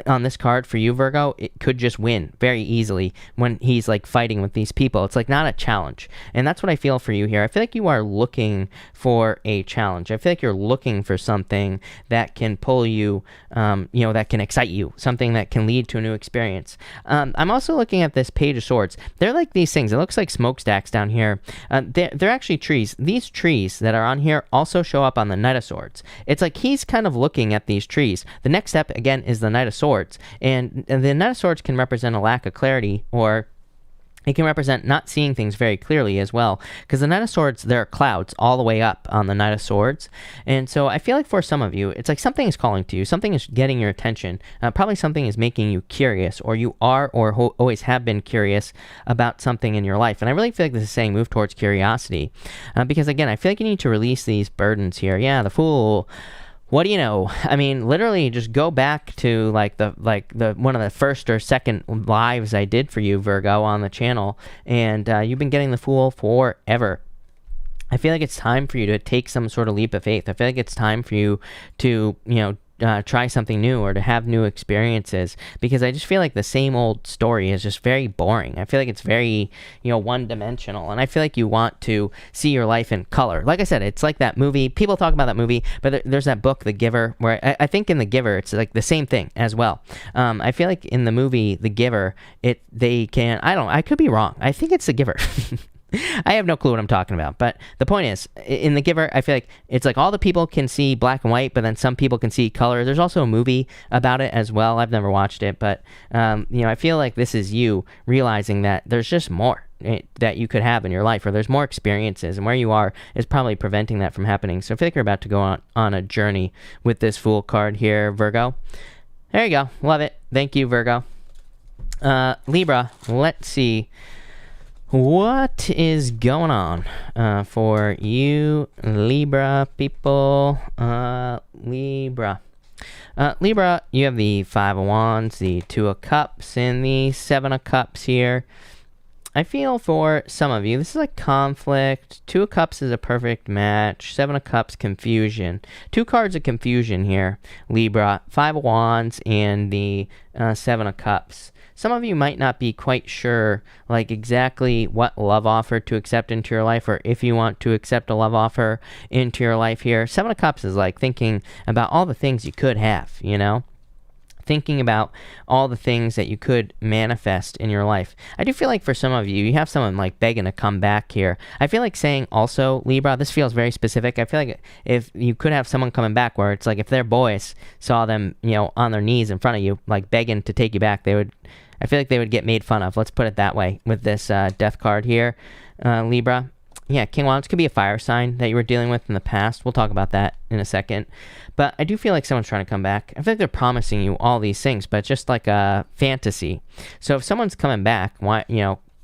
on this card for you, Virgo, it could just win very easily when he's like fighting with these people. It's like not a challenge. And that's what I feel for you here. I feel like you are looking for a challenge. I feel like you're looking for something that can pull you, that can excite you, something that can lead to a new experience. I'm also looking at this Page of Swords. They're like these things. It looks like smokestacks down here. They're actually trees. These trees that are on here also show up on the Knight of Swords. It's like he's kind of looking at these trees. The next step, again, is the Knight of Swords. And the Knight of Swords can represent a lack of clarity, or it can represent not seeing things very clearly as well. Because the Knight of Swords, there are clouds all the way up on the Knight of Swords. And so I feel like for some of you, it's like something is calling to you. Something is getting your attention. Probably something is making you curious, or you are or always have been curious about something in your life. And I really feel like this is saying move towards curiosity. Because again, I feel like you need to release these burdens here. Yeah, the Fool. What do you know? I mean, literally just go back to the one of the first or second lives I did for you, Virgo, on the channel, and you've been getting the Fool forever. I feel like it's time for you to take some sort of leap of faith. I feel like it's time for you to, try something new, or to have new experiences, because I just feel like the same old story is just very boring. I feel like it's very, one-dimensional, and I feel like you want to see your life in color. Like I said, it's like that movie. People talk about that movie, but there's that book, The Giver, where I think in The Giver, it's like the same thing as well. I feel like in the movie, The Giver, I could be wrong. I think it's The Giver. I have no clue what I'm talking about, but the point is, in The Giver, I feel like it's like all the people can see black and white, but then some people can see color. There's also a movie about it as well. I've never watched it, but I feel like this is you realizing that there's just more that you could have in your life, or there's more experiences, and where you are is probably preventing that from happening. So I feel like you're about to go on a journey with this Fool card here, Virgo. There you go. Love it. Thank you, Virgo. Libra, let's see. What is going on for you, Libra people? Libra, you have the Five of Wands, the Two of Cups, and the Seven of Cups here. I feel for some of you, this is like conflict. Two of Cups is a perfect match. Seven of Cups, confusion. Two cards of confusion here, Libra. Five of Wands and the Seven of Cups. Some of you might not be quite sure like exactly what love offer to accept into your life, or if you want to accept a love offer into your life here. Seven of Cups is like thinking about all the things you could have, thinking about all the things that you could manifest in your life. I do feel like for some of you, you have someone like begging to come back here. I feel like saying also, Libra, this feels very specific. I feel like if you could have someone coming back where it's like if their boys saw them, on their knees in front of you, like begging to take you back, I feel like they would get made fun of. Let's put it that way with this death card here, Libra. Yeah, King Wands could be a fire sign that you were dealing with in the past. We'll talk about that in a second. But I do feel like someone's trying to come back. I feel like they're promising you all these things, but it's just like a fantasy. So if someone's coming back,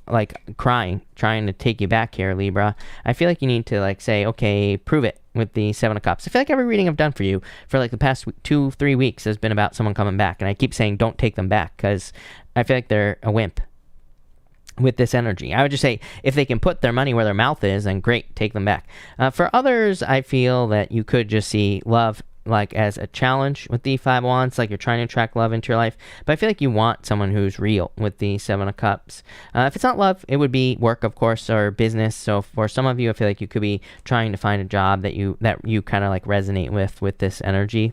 like crying, trying to take you back here, Libra, I feel like you need to like say, okay, prove it with the Seven of Cups. I feel like every reading I've done for you for like the past 2-3 weeks has been about someone coming back. And I keep saying, don't take them back, because I feel like they're a wimp with this energy. I would just say, if they can put their money where their mouth is, then great, take them back. For others, I feel that you could just see love like as a challenge with the Five of Wands, like you're trying to attract love into your life. But I feel like you want someone who's real with the Seven of Cups. If it's not love, it would be work, of course, or business. So for some of you, I feel like you could be trying to find a job that you kind of like resonate with this energy.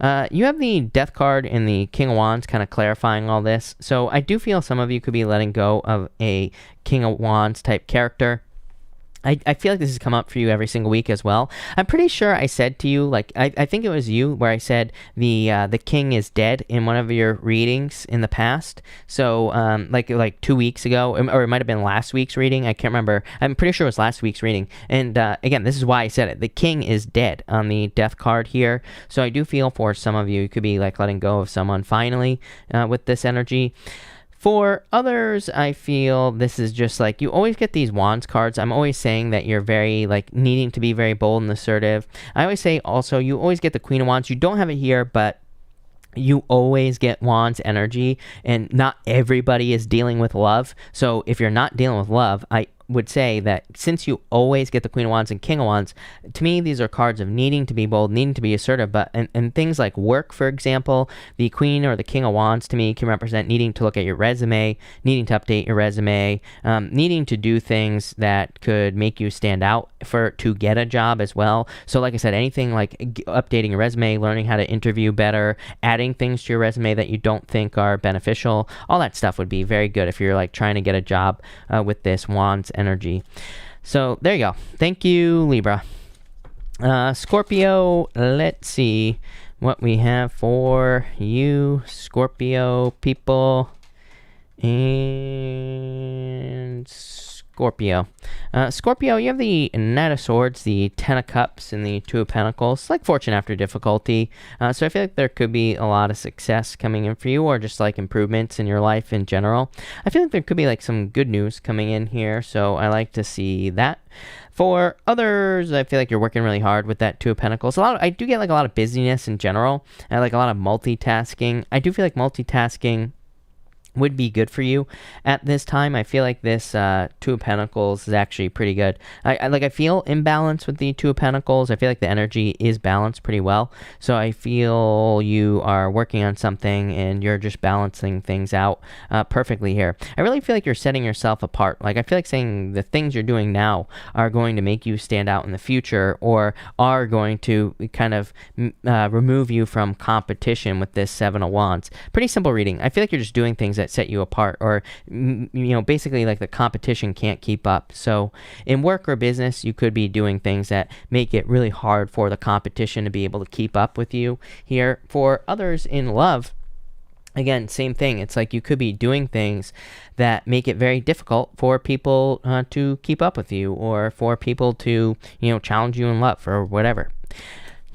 You have the Death card and the King of Wands kind of clarifying all this. So I do feel some of you could be letting go of a King of Wands type character. I feel like this has come up for you every single week as well. I'm pretty sure I said to you, like, I think it was you where I said the king is dead in one of your readings in the past. So like 2 weeks ago, or it might have been last week's reading. I can't remember. I'm pretty sure it was last week's reading. And again, this is why I said it. The king is dead on the death card here. So I do feel for some of you, you could be like letting go of someone finally with this energy. For others, I feel this is just like, you always get these wands cards. I'm always saying that you're very, like, needing to be very bold and assertive. I always say also, you always get the Queen of Wands. You don't have it here, but you always get wands energy, and not everybody is dealing with love. So if you're not dealing with love, I would say that since you always get the Queen of Wands and King of Wands, to me, these are cards of needing to be bold, needing to be assertive, but and things like work, for example, the Queen or the King of Wands to me can represent needing to look at your resume, needing to update your resume, needing to do things that could make you stand out to get a job as well. So like I said, anything like updating your resume, learning how to interview better, adding things to your resume that you don't think are beneficial, all that stuff would be very good if you're like trying to get a job with this Wands energy. So there you go. Thank you, Libra. Scorpio, let's see what we have for you, Scorpio people. And Scorpio. Scorpio, you have the Knight of Swords, the Ten of Cups, and the Two of Pentacles. Like fortune after difficulty. So I feel like there could be a lot of success coming in for you, or just like improvements in your life in general. I feel like there could be like some good news coming in here, so I like to see that. For others, I feel like you're working really hard with that Two of Pentacles. I do get like a lot of busyness in general. I like a lot of multitasking. I do feel like multitasking would be good for you at this time. I feel like this Two of Pentacles is actually pretty good. I feel imbalance with the Two of Pentacles. I feel like the energy is balanced pretty well. So I feel you are working on something and you're just balancing things out perfectly here. I really feel like you're setting yourself apart. Like I feel like saying the things you're doing now are going to make you stand out in the future, or are going to kind of remove you from competition with this Seven of Wands. Pretty simple reading. I feel like you're just doing things that set you apart, or basically like the competition can't keep up. So in work or business, you could be doing things that make it really hard for the competition to be able to keep up with you here. For others in love, again, same thing. It's like you could be doing things that make it very difficult for people to keep up with you, or for people to challenge you in love or whatever.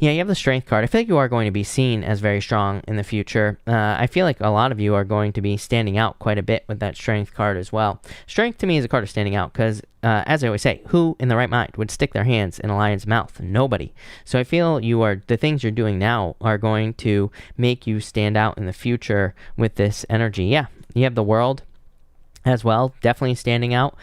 Yeah, you have the Strength card. I feel like you are going to be seen as very strong in the future. I feel like a lot of you are going to be standing out quite a bit with that Strength card as well. Strength to me is a card of standing out because, as I always say, who in the right mind would stick their hands in a lion's mouth? Nobody. So I feel the things you're doing now are going to make you stand out in the future with this energy. Yeah, you have the World as well, definitely standing out.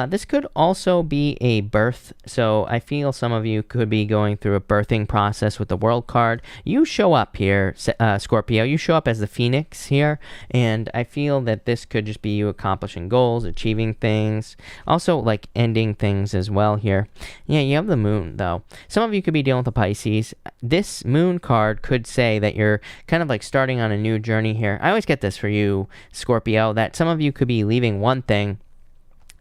This could also be a birth, so I feel some of you could be going through a birthing process with the World card. You show up here, Scorpio, you show up as the Phoenix here, and I feel that this could just be you accomplishing goals, achieving things, also like ending things as well here. Yeah, you have the Moon, though. Some of you could be dealing with the Pisces. This Moon card could say that you're kind of like starting on a new journey here. I always get this for you, Scorpio, that some of you could be leaving one thing,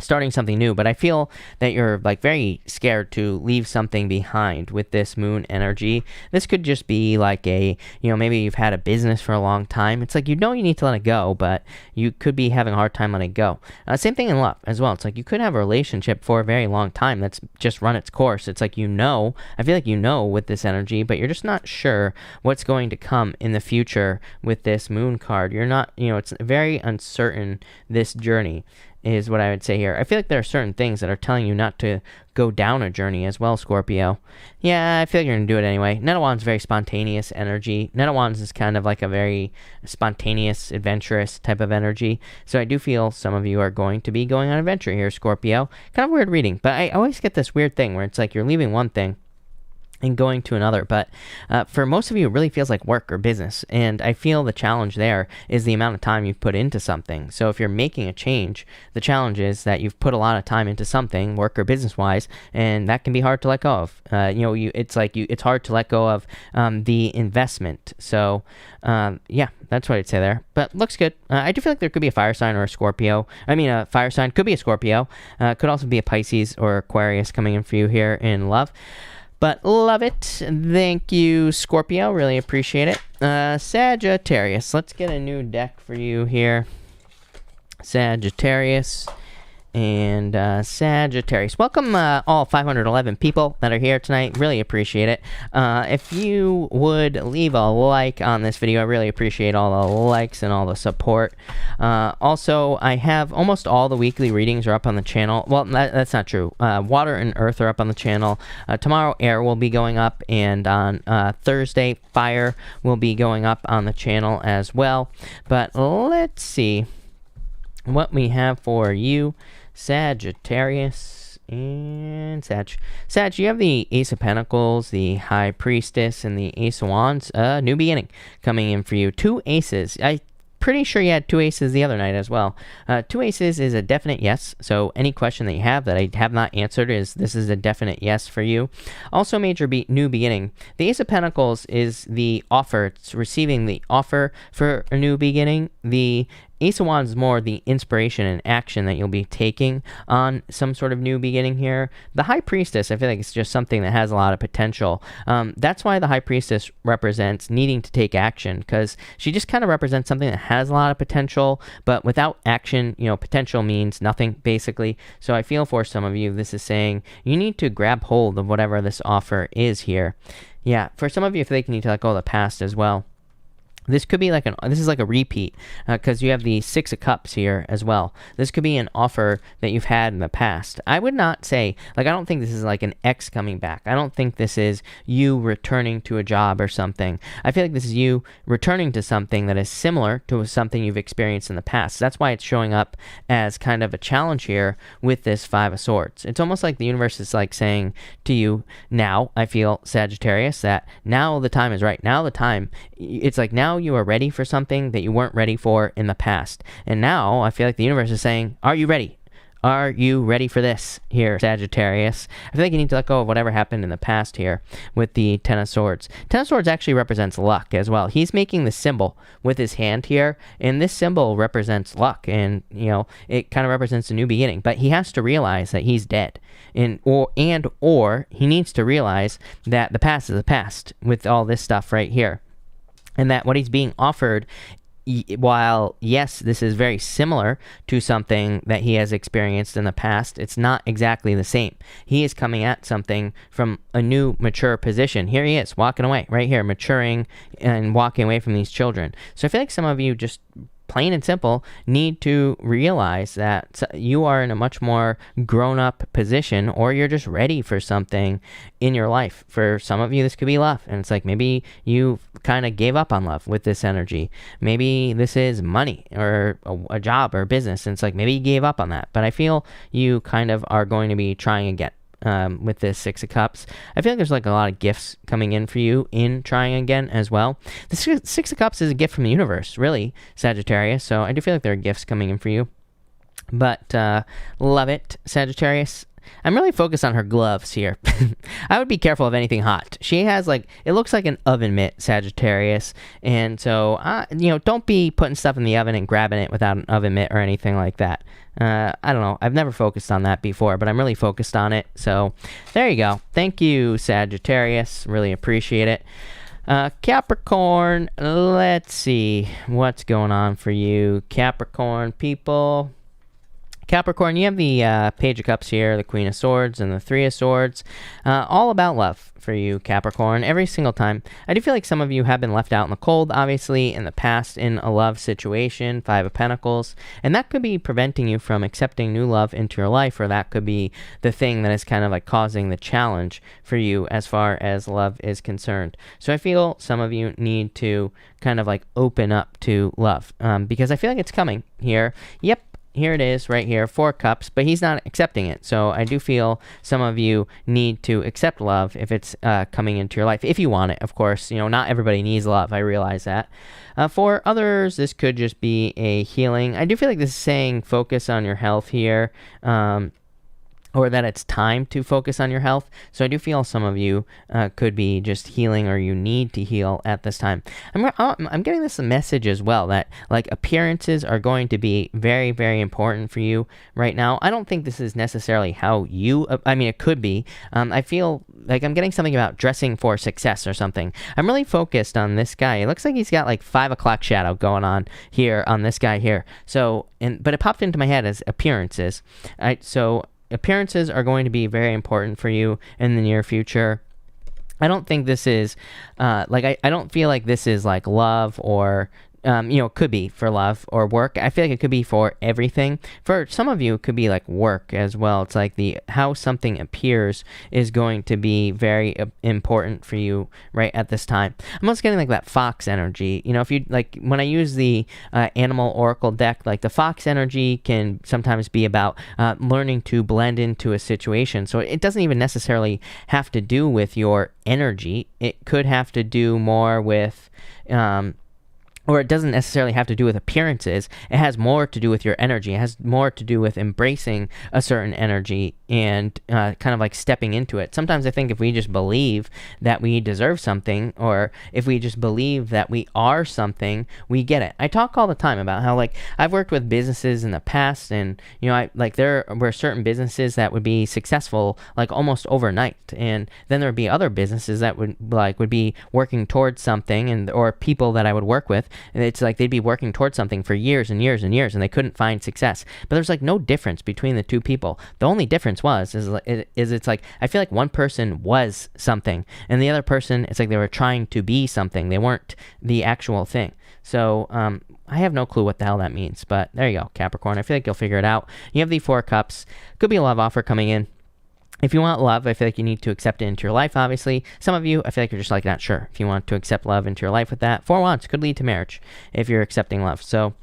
starting something new, but I feel that you're like very scared to leave something behind with this Moon energy. This could just be like maybe you've had a business for a long time. It's like you need to let it go, but you could be having a hard time letting it go. Same thing in love as well. It's like you could have a relationship for a very long time that's just run its course. It's like I feel like with this energy, but you're just not sure what's going to come in the future with this Moon card. You're not, it's very uncertain, this journey is what I would say here. I feel like there are certain things that are telling you not to go down a journey as well, Scorpio. Yeah, I feel like you're going to do it anyway. Knight of Wands is very spontaneous energy. Knight of Wands is kind of like a very spontaneous, adventurous type of energy. So I do feel some of you are going to be going on an adventure here, Scorpio. Kind of weird reading, but I always get this weird thing where it's like you're leaving one thing, and going to another. But for most of you, it really feels like work or business. And I feel the challenge there is the amount of time you've put into something. So if you're making a change, the challenge is that you've put a lot of time into something, work or business wise, and that can be hard to let go of. It's hard to let go of the investment. So yeah, that's what I'd say there. But looks good. I do feel like there could be a fire sign or a Scorpio. A fire sign could be a Scorpio. Could also be a Pisces or Aquarius coming in for you here in love. But love it. Thank you, Scorpio. Really appreciate it. Sagittarius. Let's get a new deck for you here. Sagittarius and Sagittarius. Welcome all 511 people that are here tonight. Really appreciate it. If you would leave a like on this video, I really appreciate all the likes and all the support. Also, I have almost all the weekly readings are up on the channel. Well, that's not true. Water and Earth are up on the channel. Tomorrow, Air will be going up, and on Thursday, Fire will be going up on the channel as well. But let's see what we have for you, Sagittarius and Sag, you have the Ace of Pentacles, the High Priestess, and the Ace of Wands. New beginning coming in for you. 2 aces. Pretty sure you had 2 aces the other night as well. 2 aces is a definite yes. So any question that you have that I have not answered this is a definite yes for you. Also major new beginning. The Ace of Pentacles is the offer. It's receiving the offer for a new beginning. The Ace of Wands is more the inspiration and action that you'll be taking on some sort of new beginning here. The High Priestess, I feel like it's just something that has a lot of potential. That's why the High Priestess represents needing to take action, because she just kind of represents something that has a lot of potential, but without action, potential means nothing, basically. So I feel for some of you, this is saying you need to grab hold of whatever this offer is here. Yeah, for some of you, I feel like you need to let go of the past as well. This could be this is like a repeat, because you have the 6 of Cups here as well. This could be an offer that you've had in the past. I would not say, I don't think this is like an ex coming back. I don't think this is you returning to a job or something. I feel like this is you returning to something that is similar to something you've experienced in the past. That's why it's showing up as kind of a challenge here with this 5 of Swords. It's almost like the universe is like saying to you, now, I feel, Sagittarius, that now the time is right. It's like now you are ready for something that you weren't ready for in the past. And now I feel like the universe is saying, are you ready? Are you ready for this here, Sagittarius? I feel like you need to let go of whatever happened in the past here with the 10 of Swords. 10 of Swords actually represents luck as well. He's making the symbol with his hand here, and this symbol represents luck, and it kind of represents a new beginning. But he has to realize that he's dead, or he needs to realize that the past is the past with all this stuff right here. And that what he's being offered, while yes, this is very similar to something that he has experienced in the past, it's not exactly the same. He is coming at something from a new, mature position. Here he is, walking away, right here, maturing and walking away from these children. So I feel like some of you just plain and simple need to realize that you are in a much more grown-up position, or you're just ready for something in your life. For some of you, this could be love, and it's like maybe you kind of gave up on love with this energy. Maybe this is money or a job or business, and it's like maybe you gave up on that. But I feel you kind of are going to be trying again. With this 6 of Cups, I feel like there's like a lot of gifts coming in for you in trying again as well. The 6 of Cups is a gift from the universe, really, Sagittarius. So I do feel like there are gifts coming in for you. But love it, Sagittarius. I'm really focused on her gloves here. I would be careful of anything hot. She has it looks like an oven mitt, Sagittarius. And so, don't be putting stuff in the oven and grabbing it without an oven mitt or anything like that. I don't know. I've never focused on that before, but I'm really focused on it. So there you go. Thank you, Sagittarius. Really appreciate it. Capricorn, let's see what's going on for you, Capricorn people. Capricorn, you have the Page of Cups here, the Queen of Swords, and the 3 of Swords. All about love for you, Capricorn, every single time. I do feel like some of you have been left out in the cold, obviously, in the past in a love situation, 5 of Pentacles, and that could be preventing you from accepting new love into your life, or that could be the thing that is kind of like causing the challenge for you as far as love is concerned. So I feel some of you need to kind of like open up to love, because I feel like it's coming here. Yep. here it is right here, 4 cups, but he's not accepting it. So I do feel some of you need to accept love if it's coming into your life, if you want it, of course. Not everybody needs love. I realize that. For others, this could just be a healing. I do feel like this is saying focus on your health here. Or that it's time to focus on your health. So I do feel some of you could be just healing, or you need to heal at this time. I'm getting this message as well that like appearances are going to be very, very important for you right now. I don't think this is necessarily how you, it could be. I feel like I'm getting something about dressing for success or something. I'm really focused on this guy. It looks like he's got like 5 o'clock shadow going on here on this guy here. So, but it popped into my head as appearances. Appearances are going to be very important for you in the near future. I don't think this is, I don't feel like this is like love or, could be for love or work. I feel like it could be for everything. For some of you, it could be like work as well. It's like how something appears is going to be very important for you right at this time. I'm also getting like that fox energy. If you like, when I use the animal oracle deck, like the fox energy can sometimes be about learning to blend into a situation. So it doesn't even necessarily have to do with your energy. It could have to do more with, or it doesn't necessarily have to do with appearances. It has more to do with your energy. It has more to do with embracing a certain energy and kind of like stepping into it. Sometimes I think if we just believe that we deserve something, or if we just believe that we are something, we get it. I talk all the time about how like I've worked with businesses in the past, and there were certain businesses that would be successful like almost overnight, and then there would be other businesses that would be working towards something, or people that I would work with. And it's like they'd be working towards something for years and years and years, and they couldn't find success. But there's like no difference between the two people. The only difference is it's like I feel like one person was something, and the other person, it's like they were trying to be something. They weren't the actual thing. So I have no clue what the hell that means. But there you go, Capricorn. I feel like you'll figure it out. You have the 4 cups. Could be a love offer coming in. If you want love, I feel like you need to accept it into your life, obviously. Some of you, I feel like you're just like not sure if you want to accept love into your life with that. 4 wands could lead to marriage if you're accepting love. So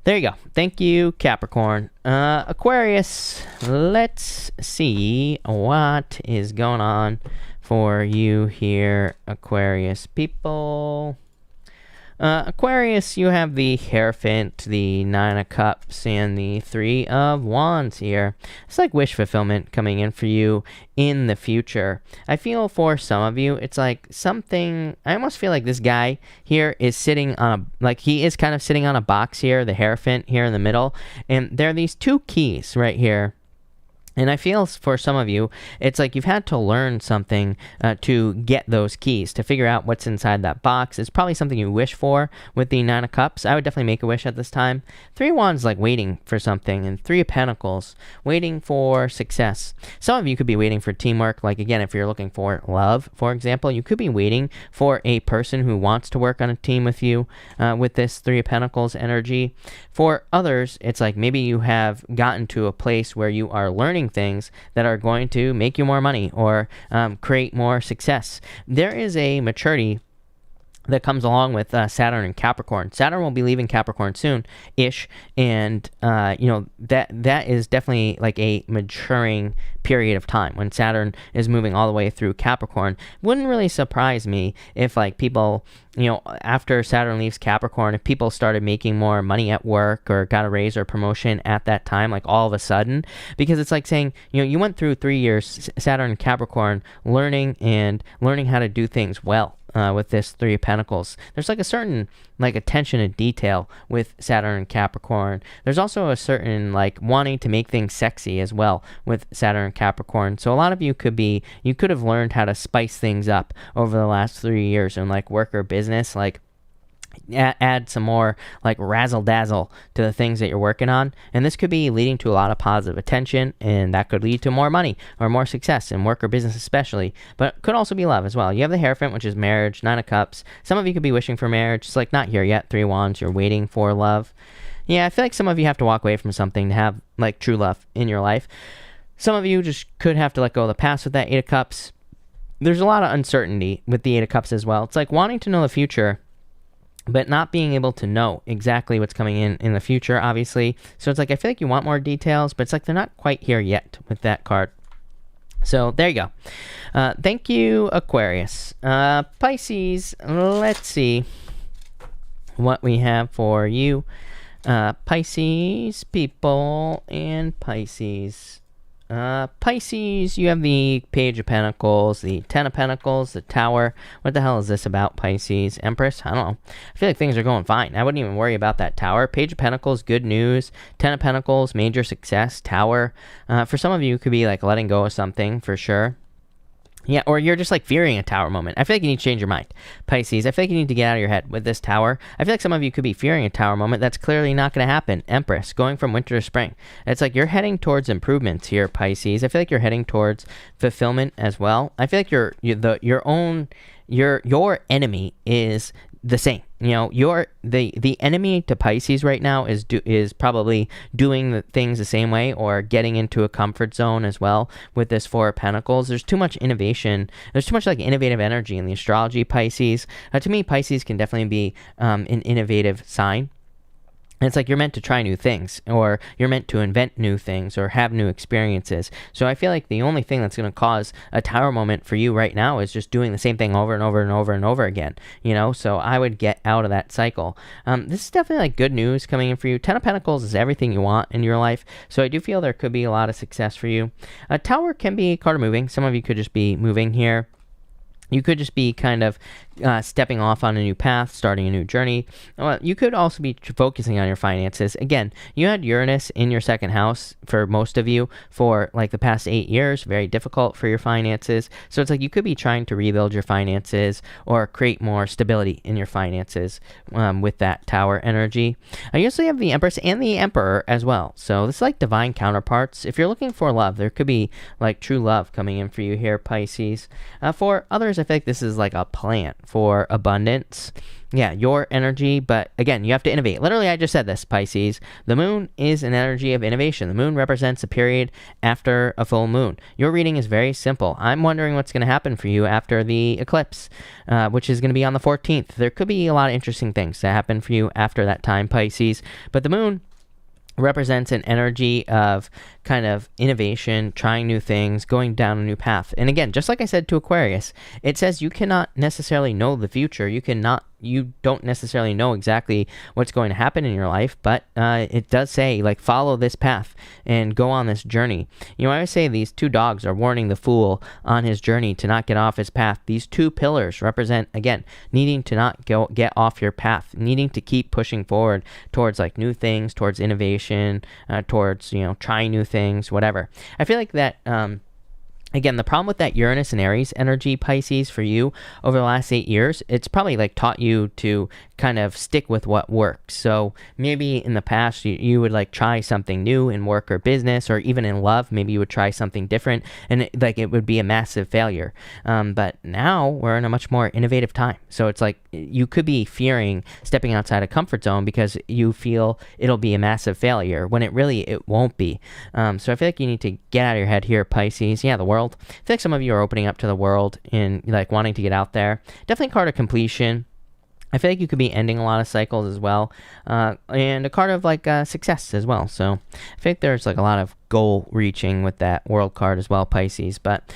there you go. Thank you, Capricorn. Aquarius, let's see what is going on for you here, Aquarius people. Aquarius, you have the Hierophant, the 9 of Cups, and the 3 of Wands here. It's like wish fulfillment coming in for you in the future. I feel for some of you, it's like something, I almost feel like this guy here is sitting on he is kind of sitting on a box here, the Hierophant here in the middle, and there are these 2 keys right here. And I feel for some of you, it's like you've had to learn something to get those keys, to figure out what's inside that box. It's probably something you wish for with the 9 of Cups. I would definitely make a wish at this time. 3 of Wands, like waiting for something, and 3 of Pentacles, waiting for success. Some of you could be waiting for teamwork. Like again, if you're looking for love, for example, you could be waiting for a person who wants to work on a team with you with this 3 of Pentacles energy. For others, it's like maybe you have gotten to a place where you are learning things that are going to make you more money or create more success. There is a maturity that comes along with Saturn and Capricorn. Saturn will be leaving Capricorn soon-ish, and that is definitely like a maturing period of time when Saturn is moving all the way through Capricorn. Wouldn't really surprise me if like people, after Saturn leaves Capricorn, if people started making more money at work or got a raise or promotion at that time, like all of a sudden, because it's like saying, you went through 3 years, Saturn and Capricorn, learning how to do things well. With this 3 of Pentacles, there's like a certain like attention to detail with Saturn and Capricorn. There's also a certain like wanting to make things sexy as well with Saturn and Capricorn. So a lot of you could have learned how to spice things up over the last 3 years in like work or business, like add some more like razzle dazzle to the things that you're working on, and this could be leading to a lot of positive attention, and that could lead to more money or more success in work or business especially, but could also be love as well. You have the Hierophant, which is marriage, 9 of Cups. Some of you could be wishing for marriage. It's like not here yet. 3 of Wands, you're waiting for love. Yeah, I feel like some of you have to walk away from something to have like true love in your life. Some of you just could have to let go of the past with that 8 of Cups. There's a lot of uncertainty with the 8 of Cups as well. It's like wanting to know the future. but not being able to know exactly what's coming in the future, obviously. So it's like, I feel like you want more details, but it's like they're not quite here yet with that card. So there you go. Thank you, Aquarius. Pisces, let's see what we have for you. Pisces people and Pisces. Pisces, you have the Page of Pentacles, the Ten of Pentacles, the Tower. What the hell is this about, Pisces? Empress? I don't know. I feel like things are going fine. I wouldn't even worry about that Tower. Page of Pentacles, good news. Ten of Pentacles, major success. Tower. For some of you, it could be like letting go of something for sure. Yeah, or you're just like fearing a Tower moment. I feel like you need to change your mind, Pisces. I feel like you need to get out of your head with this Tower. I feel like some of you could be fearing a Tower moment. That's clearly not going to happen. Empress, going from winter to spring. It's like you're heading towards improvements here, Pisces. I feel like you're heading towards fulfillment as well. I feel like your enemy is the same. You know, the enemy to Pisces right now is probably doing the things the same way or getting into a comfort zone as well with this Four of Pentacles. There's too much innovation. There's too much like innovative energy in the astrology, Pisces. To me, Pisces can definitely be an innovative sign. And it's like you're meant to try new things, or you're meant to invent new things, or have new experiences. So I feel like the only thing that's going to cause a Tower moment for you right now is just doing the same thing over and over and over and over again. You know, so I would get out of that cycle. This is definitely like good news coming in for you. Ten of Pentacles is everything you want in your life. So I do feel there could be a lot of success for you. A Tower can be a card of moving. Some of you could just be moving here. You could just be kind of stepping off on a new path, starting a new journey. You could also be focusing on your finances. Again, you had Uranus in your second house for most of you for like the past 8 years. Very difficult for your finances. So it's like you could be trying to rebuild your finances or create more stability in your finances with that Tower energy. You also have the Empress and the Emperor as well. So this is like divine counterparts. If you're looking for love, there could be like true love coming in for you here, Pisces. For others, I feel like this is like a plant for abundance. Yeah, your energy, but again, you have to innovate. Literally, I just said this, Pisces. The moon is an energy of innovation. The moon represents a period after a full moon. Your reading is very simple. I'm wondering what's going to happen for you after the eclipse, which is going to be on the 14th. There could be a lot of interesting things that happen for you after that time, Pisces. But the moon represents an energy of kind of innovation, trying new things, going down a new path. And again, just like I said to Aquarius, it says you cannot necessarily know the future. You don't necessarily know exactly what's going to happen in your life, but it does say, like, follow this path and go on this journey. You know, I always say these two dogs are warning the fool on his journey to not get off his path. These two pillars represent, again, needing to not get off your path, needing to keep pushing forward towards, like, new things, towards innovation, towards, you know, trying new things, whatever. I feel like that... Again, the problem with that Uranus and Aries energy, Pisces, for you over the last 8 years, it's probably like taught you to kind of stick with what works. So maybe in the past, you would like try something new in work or business, or even in love, maybe you would try something different, and it would be a massive failure. But now we're in a much more innovative time. So it's like you could be fearing stepping outside a comfort zone because you feel it'll be a massive failure, when it won't be. So I feel like you need to get out of your head here, Pisces. Yeah, the world. I feel like some of you are opening up to the world and like wanting to get out there. Definitely a card of completion. I feel like you could be ending a lot of cycles as well. And a card of like success as well. So I think there's like a lot of goal reaching with that world card as well, Pisces. But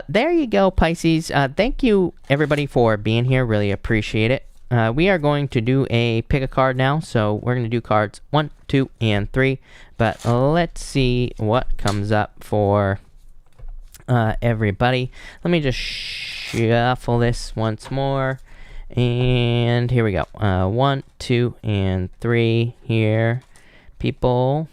there you go, Pisces. Thank you everybody for being here. Really appreciate it. We are going to do a pick a card now. So we're going to do cards 1, 2, and 3. But let's see what comes up for everybody. Let me just shuffle this once more, and here we go. 1, 2, and 3 here, people.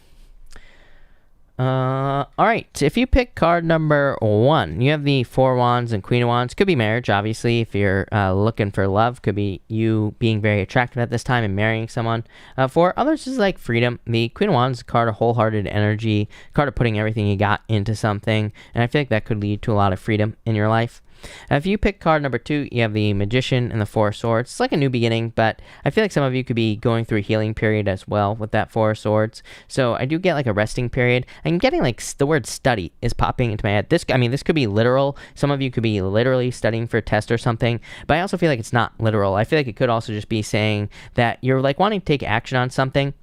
All right, if you pick card number 1, you have the Four Wands and Queen of Wands. Could be marriage, obviously, if you're looking for love. Could be you being very attractive at this time and marrying someone. For others, is like freedom. The Queen of Wands is a card of wholehearted energy, card of putting everything you got into something, and I feel like that could lead to a lot of freedom in your life. If you pick card number 2, you have the Magician and the Four of Swords. It's like a new beginning, but I feel like some of you could be going through a healing period as well with that Four of Swords. So I do get like a resting period. I'm getting like the word study is popping into my head. This could be literal. Some of you could be literally studying for a test or something, but I also feel like it's not literal. I feel like it could also just be saying that you're like wanting to take action on something,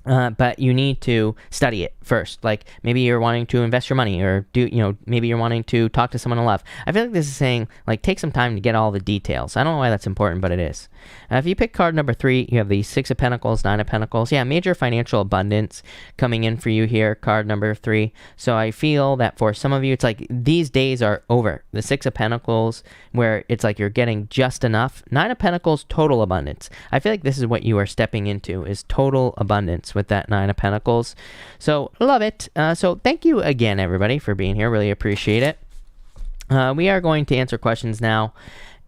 but you need to study it first. Like maybe you're wanting to invest your money, or maybe you're wanting to talk to someone in love. I feel like this is saying like take some time to get all the details. I don't know why that's important, but it is. If you pick card number 3, you have the Six of Pentacles, Nine of Pentacles. Yeah, major financial abundance coming in for you here, card number 3. So I feel that for some of you, it's like these days are over. The Six of Pentacles, where it's like you're getting just enough. Nine of Pentacles, total abundance. I feel like this is what you are stepping into, is total abundance with that Nine of Pentacles. So love it. So thank you again, everybody, for being here. Really appreciate it. We are going to answer questions now.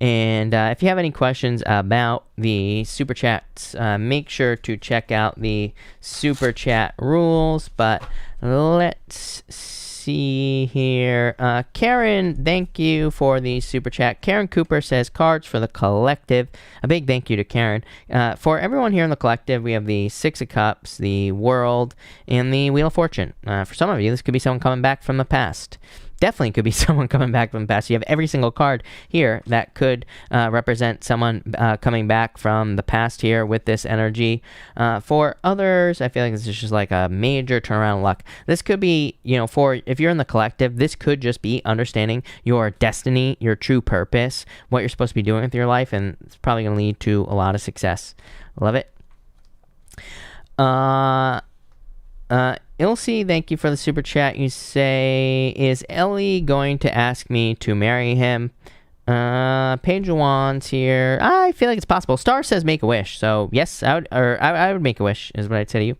And if you have any questions about the super chats, make sure to check out the super chat rules. But let's see here. Karen, thank you for the super chat. Karen Cooper says cards for the collective. A big thank you to Karen. For everyone here in the collective, we have the Six of Cups, the World, and the Wheel of Fortune. For some of you, this could be someone coming back from the past. Definitely could be someone coming back from the past. You have every single card here that could represent someone coming back from the past here with this energy. For others, I feel like this is just like a major turnaround luck. This could be, for if you're in the collective, this could just be understanding your destiny, your true purpose, what you're supposed to be doing with your life, and it's probably going to lead to a lot of success. Love it. Ilse, thank you for the super chat. You say, is Ellie going to ask me to marry him? Page of Wands here. I feel like it's possible. Star says make a wish. So yes, I would make a wish is what I'd say to you.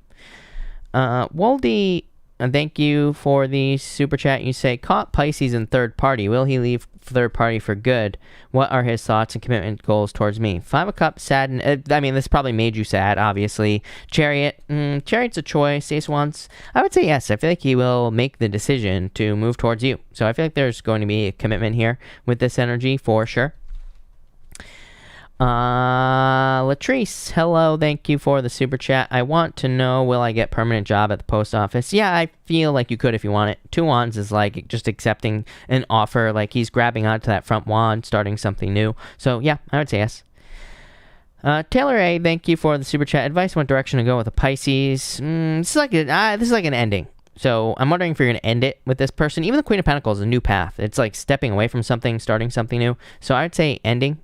Waldy, thank you for the super chat. You say, caught Pisces in third party. Will he leave third party for good? What are his thoughts and commitment goals towards me? Five of Cups, sad. This probably made you sad, obviously. Chariot. Chariot's a choice. Ace of Wands. I would say yes. I feel like he will make the decision to move towards you. So I feel like there's going to be a commitment here with this energy for sure. Latrice, hello, thank you for the super chat. I want to know, will I get permanent job at the post office? Yeah, I feel like you could if you want it. Two Wands is like just accepting an offer, like he's grabbing onto that front wand, starting something new. So yeah, I would say yes. Taylor A, thank you for the super chat. Advice, what direction to go with a Pisces? This is like an ending. So I'm wondering if you're going to end it with this person. Even the Queen of Pentacles is a new path. It's like stepping away from something, starting something new. So I would say ending.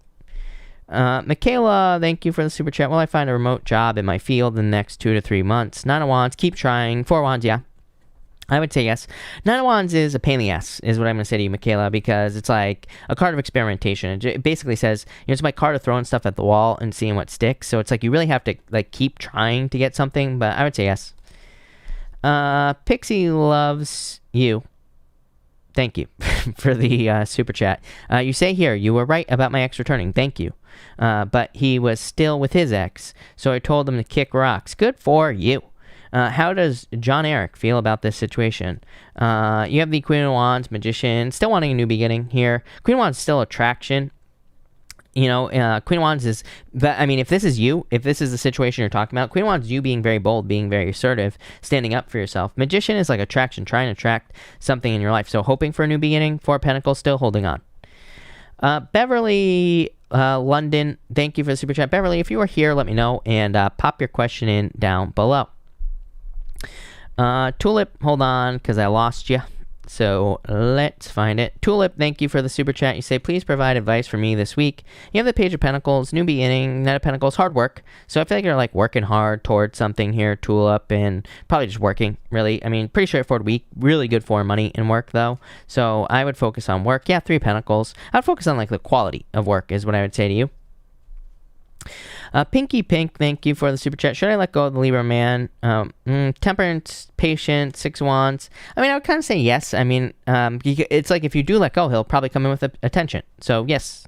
Michaela, thank you for the super chat. Will I find a remote job in my field in the next 2 to 3 months? Nine of Wands, keep trying. Four Wands, yeah. I would say yes. Nine of Wands is a pain in the ass, is what I'm going to say to you, Michaela, because it's like a card of experimentation. It basically says, it's my card of throwing stuff at the wall and seeing what sticks. So it's like you really have to like keep trying to get something, but I would say yes. Pixie loves you. Thank you for the super chat. You say here, you were right about my ex returning. Thank you. But he was still with his ex, so I told him to kick rocks. Good for you. How does John Eric feel about this situation? You have the Queen of Wands, Magician, still wanting a new beginning here. Queen of Wands still attraction. Queen of Wands is, if this is you, if this is the situation you're talking about, Queen of Wands is you being very bold, being very assertive, standing up for yourself. Magician is like attraction, trying to attract something in your life. So hoping for a new beginning. Four of Pentacles, still holding on. Beverly London, thank you for the super chat. Beverly, if you are here, let me know and pop your question in down below. Tulip, hold on, because I lost you. So let's find it. Tulip, thank you for the super chat. You say, please provide advice for me this week. You have the Page of Pentacles, new beginning, Knight of Pentacles, hard work. So I feel like you're like working hard towards something here, Tulip, and probably just working, really. Pretty straightforward week. Really good for money and work, though. So I would focus on work. Yeah, Three of Pentacles. I would focus on like the quality of work is what I would say to you. Pinky Pink, thank you for the super chat. Should I let go of the Libra man? Temperance, Patient, Six of Wands. I would kind of say yes. It's like if you do let go, he'll probably come in with attention. So yes.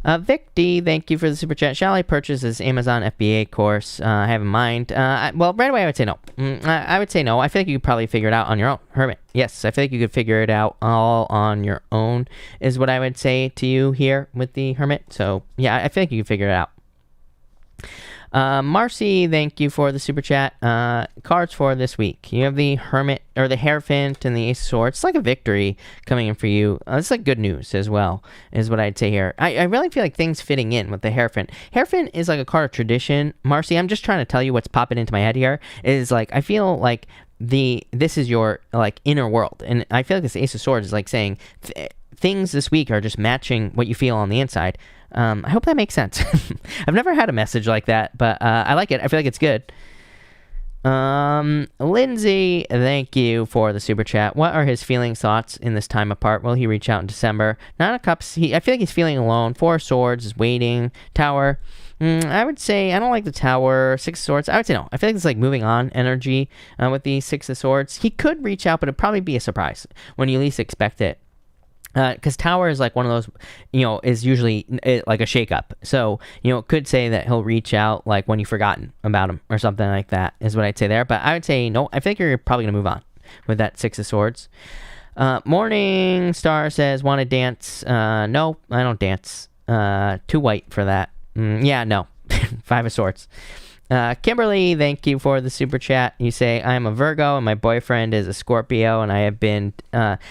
Vic D, thank you for the super chat. Shall I purchase this Amazon FBA course I have in mind? Well, right away I would say no. I would say no. I feel like you could probably figure it out on your own. Hermit, yes, I feel like you could figure it out all on your own is what I would say to you here with the Hermit. So, yeah, I feel like you could figure it out. Marcy, thank you for the super chat. Cards for this week. You have the Hermit, or the Hierophant, and the Ace of Swords. It's like a victory coming in for you. It's like good news as well, is what I'd say here. I really feel like things fitting in with the Hierophant. Hierophant is like a card of tradition. Marcy, I'm just trying to tell you what's popping into my head here. Is like, I feel like this is your like inner world. And I feel like this Ace of Swords is like saying things this week are just matching what you feel on the inside. I hope that makes sense. I've never had a message like that, but I like it. I feel like it's good. Lindsay, thank you for the super chat. What are his feelings, thoughts in this time apart? Will he reach out in December? Nine of Cups, I feel like he's feeling alone. Four of Swords is waiting. Tower, I would say I don't like the Tower. Six of Swords, I would say no. I feel like it's like moving on energy with the Six of Swords. He could reach out, but it'd probably be a surprise when you least expect it. Because Tower is like one of those, is usually like a shakeup. So, it could say that he'll reach out like when you've forgotten about him or something like that is what I'd say there. But I would say no. I think you're probably going to move on with that Six of Swords. Morning Star says, want to dance? No, I don't dance. Too white for that. Yeah, no. Five of Swords. Kimberly, thank you for the super chat. You say, I am a Virgo and my boyfriend is a Scorpio and I have been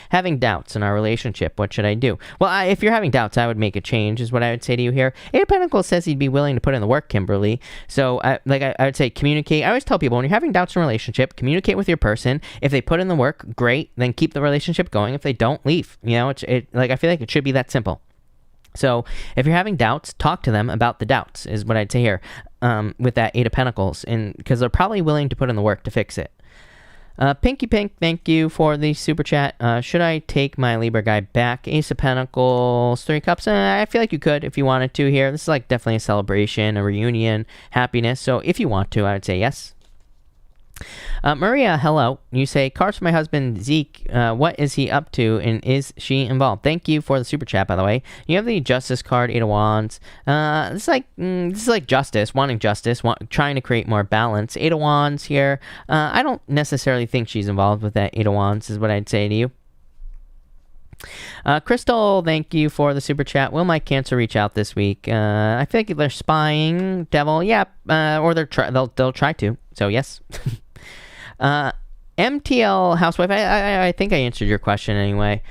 having doubts in our relationship. What should I do? Well, if you're having doubts, I would make a change is what I would say to you here. Eight of Pentacles says he'd be willing to put in the work, Kimberly. So I would say communicate. I always tell people when you're having doubts in a relationship, communicate with your person. If they put in the work, great. Then keep the relationship going. If they don't, leave. I feel like it should be that simple. So if you're having doubts, talk to them about the doubts is what I'd say here with that Eight of Pentacles, and because they're probably willing to put in the work to fix it. Pinky Pink, thank you for the super chat. Should I take my Libra guy back? Ace of Pentacles, Three of Cups. I feel like you could if you wanted to here. This is like definitely a celebration, a reunion, happiness. So if you want to, I would say yes. Maria, hello. You say, cards for my husband, Zeke. What is he up to, and is she involved? Thank you for the super chat, by the way. You have the Justice card, Eight of Wands. This is like justice, wanting justice, trying to create more balance. Eight of Wands here. I don't necessarily think she's involved with that Eight of Wands, is what I'd say to you. Crystal, thank you for the super chat. Will my Cancer reach out this week? I feel like they're spying. Devil, yeah, or they'll try to. So yes. MTL housewife, I think I answered your question anyway.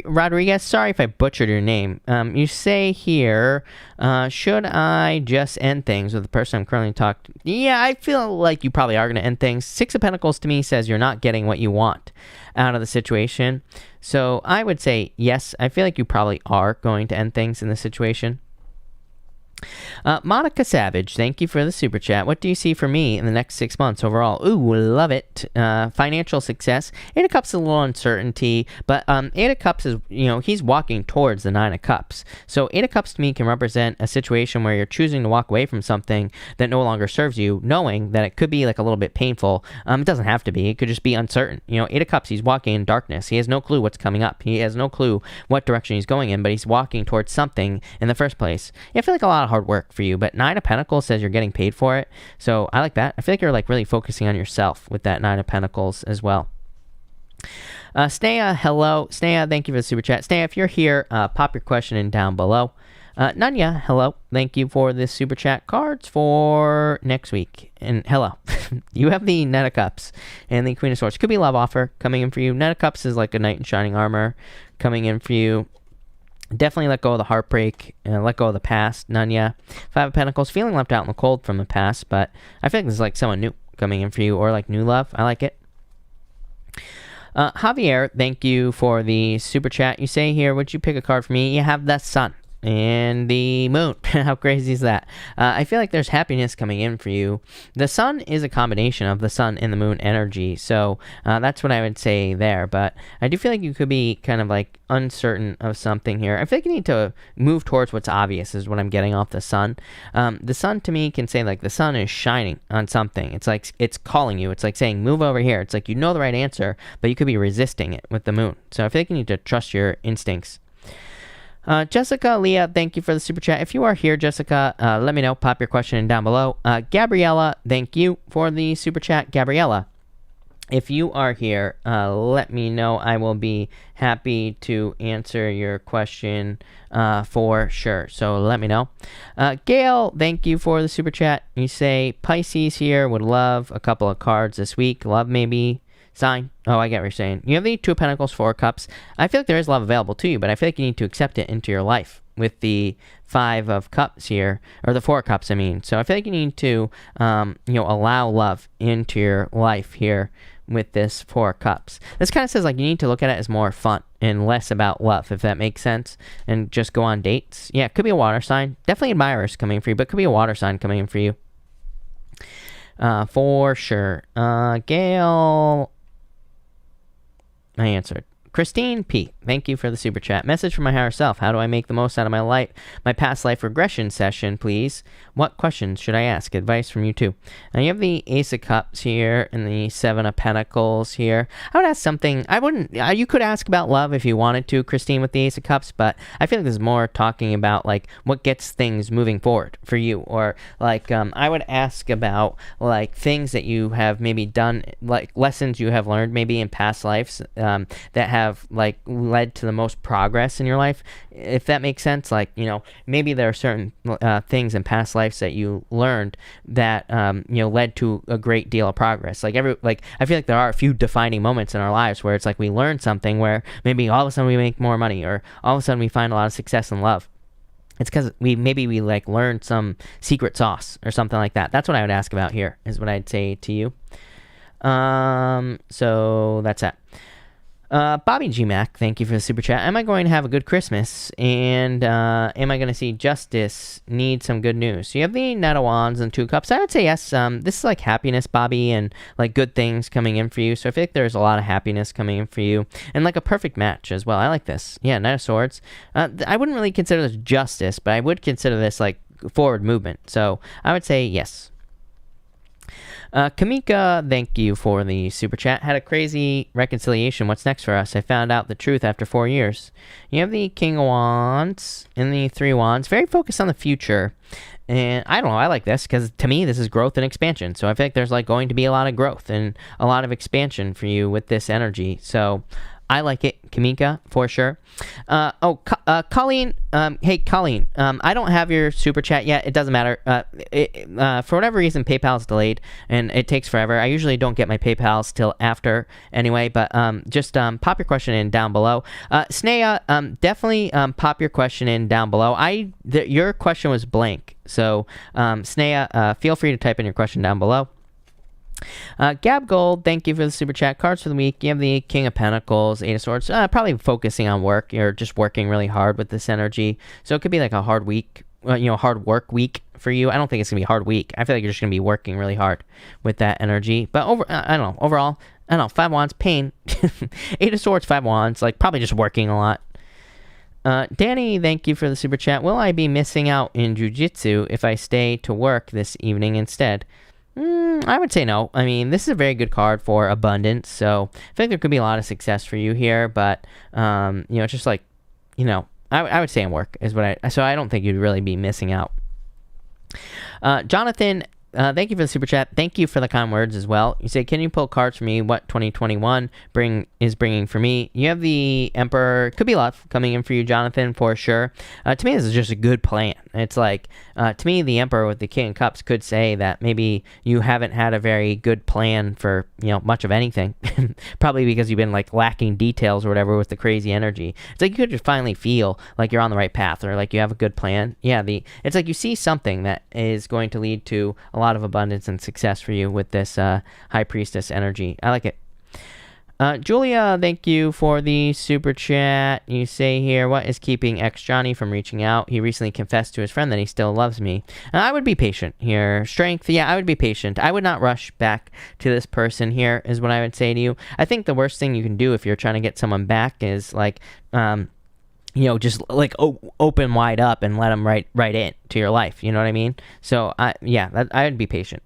Rodriguez, sorry if I butchered your name. You say here, should I just end things with the person I'm currently talking to? Yeah, I feel like you probably are going to end things. Six of Pentacles to me says you're not getting what you want out of the situation. So I would say yes, I feel like you probably are going to end things in this situation. Monica Savage, thank you for the super chat. What do you see for me in the next 6 months overall? Ooh, love it. Financial success. Eight of Cups is a little uncertainty, but Eight of Cups is, he's walking towards the Nine of Cups. So Eight of Cups to me can represent a situation where you're choosing to walk away from something that no longer serves you, knowing that it could be like a little bit painful. It doesn't have to be. It could just be uncertain. Eight of Cups, he's walking in darkness. He has no clue what's coming up. He has no clue what direction he's going in, but he's walking towards something in the first place. I feel like a lot of hard work for you, but Nine of Pentacles says you're getting paid for it, so I like that. I feel like you're like really focusing on yourself with that Nine of Pentacles as well. Snea, hello. Snea, thank you for the super chat. Snea, if you're here, pop your question in down below. Nanya, hello. Thank you for this super chat. Cards for next week. And hello. You have the Knight of Cups and the Queen of Swords. Could be love offer coming in for you. Knight of Cups is like a knight in shining armor coming in for you. Definitely let go of the heartbreak and let go of the past. Nanya. Five of Pentacles, feeling left out in the cold from the past, but I feel like this is like someone new coming in for you, or like new love. I like it. Javier, thank you for the super chat. You say here, would you pick a card for me? You have the Sun. and the moon. How crazy is that? I feel like there's happiness coming in for you. The sun is a combination of the sun and the moon energy, so that's what I would say there. But I do feel like you could be kind of like uncertain of something here. I feel like you need to move towards what's obvious is what I'm getting off the sun. The sun to me can say like the sun is shining on something. It's like it's calling you. It's like saying move over here. It's like you know the right answer, but you could be resisting it with the moon. So I feel like you need to trust your instincts. Jessica Leah, thank you for the super chat. If you are here, Jessica, let me know. Pop your question in down below. Gabriella, thank you for the super chat. Gabriella, if you are here, let me know. I will be happy to answer your question for sure. So let me know. Gail, thank you for the super chat. You say Pisces here would love a couple of cards this week. Love maybe. Sign. Oh, I get what you're saying. You have the Two of Pentacles, Four of Cups. I feel like there is love available to you, but I feel like you need to accept it into your life with the Five of Cups here, or the Four of Cups, I mean. So I feel like you need to, allow love into your life here with this Four of Cups. This kind of says like you need to look at it as more fun and less about love, if that makes sense, and just go on dates. Yeah, it could be a water sign. Definitely admirers coming in for you, but it could be a water sign coming in for you. For sure. Gail... I answered. Christine P, thank you for the super chat. Message from my higher self. How do I make the most out of my life? My past life regression session, please. What questions should I ask? Advice from you too. Now you have the Ace of Cups here and the Seven of Pentacles here. I would ask something. I wouldn't. You could ask about love if you wanted to, Christine, with the Ace of Cups. But I feel like this is more talking about like what gets things moving forward for you, or like I would ask about like things that you have maybe done, like lessons you have learned maybe in past lives that have like led to the most progress in your life, if that makes sense. Like, maybe there are certain things in past lives that you learned that led to a great deal of progress. Like I feel like there are a few defining moments in our lives where it's like we learn something where maybe all of a sudden we make more money, or all of a sudden we find a lot of success in love. It's because we like learned some secret sauce or something like that. That's what I would ask about here, is what I'd say to you. So that's that. Bobby G Mac, thank you for the super chat. Am I going to have a good Christmas? And am I going to see justice need some good news? So you have the Knight of Wands and Two of Cups. I would say yes. This is like happiness, Bobby, and like good things coming in for you. So I feel like there's a lot of happiness coming in for you, and like a perfect match as well. I like this. Yeah, Knight of Swords. I wouldn't really consider this justice, but I would consider this like forward movement. So I would say yes. Kamika, thank you for the super chat. Had a crazy reconciliation. What's next for us? I found out the truth after 4 years. You have the King of Wands and the Three of Wands. Very focused on the future. And I don't know, I like this because to me this is growth and expansion. So I feel like there's like going to be a lot of growth and a lot of expansion for you with this energy. So I like it, Kamika, for sure. Colleen. Hey, Colleen. I don't have your super chat yet. It doesn't matter. For whatever reason, PayPal's delayed, and it takes forever. I usually don't get my PayPals till after anyway, but just pop your question in down below. Snea, definitely pop your question in down below. Your question was blank, so Snea, feel free to type in your question down below. Gab Gold, thank you for the super chat. Cards for the week. You have the King of Pentacles, Eight of Swords. Probably focusing on work. You're just working really hard with this energy. So it could be like a hard week, hard work week for you. I don't think it's going to be a hard week. I feel like you're just going to be working really hard with that energy. But overall, Five Wands, pain. Eight of Swords, Five Wands, like probably just working a lot. Danny, thank you for the super chat. Will I be missing out in jiu-jitsu if I stay to work this evening instead? I would say no. I mean, this is a very good card for abundance, so I think there could be a lot of success for you here, but, it's just like, I would say in work is what so I don't think you'd really be missing out. Jonathan, thank you for the super chat. Thank you for the kind words as well. You say, can you pull cards for me? What 2021 is bringing for me? You have the Emperor. Could be love coming in for you, Jonathan, for sure. To me, this is just a good plan. It's like, to me, the Emperor with the King of Cups could say that maybe you haven't had a very good plan for, much of anything. Probably because you've been like lacking details or whatever with the crazy energy. It's like you could just finally feel like you're on the right path, or like you have a good plan. Yeah, it's like you see something that is going to lead to a lot of abundance and success for you with this High Priestess energy. I like it. Julia, thank you for the super chat. You say here, what is keeping ex Johnny from reaching out? He recently confessed to his friend that he still loves me. I would be patient here. Strength, yeah, I would be patient. I would not rush back to this person here, is what I would say to you. I think the worst thing you can do if you're trying to get someone back is like, just like open wide up and let them right in to your life. You know what I mean? So I would be patient.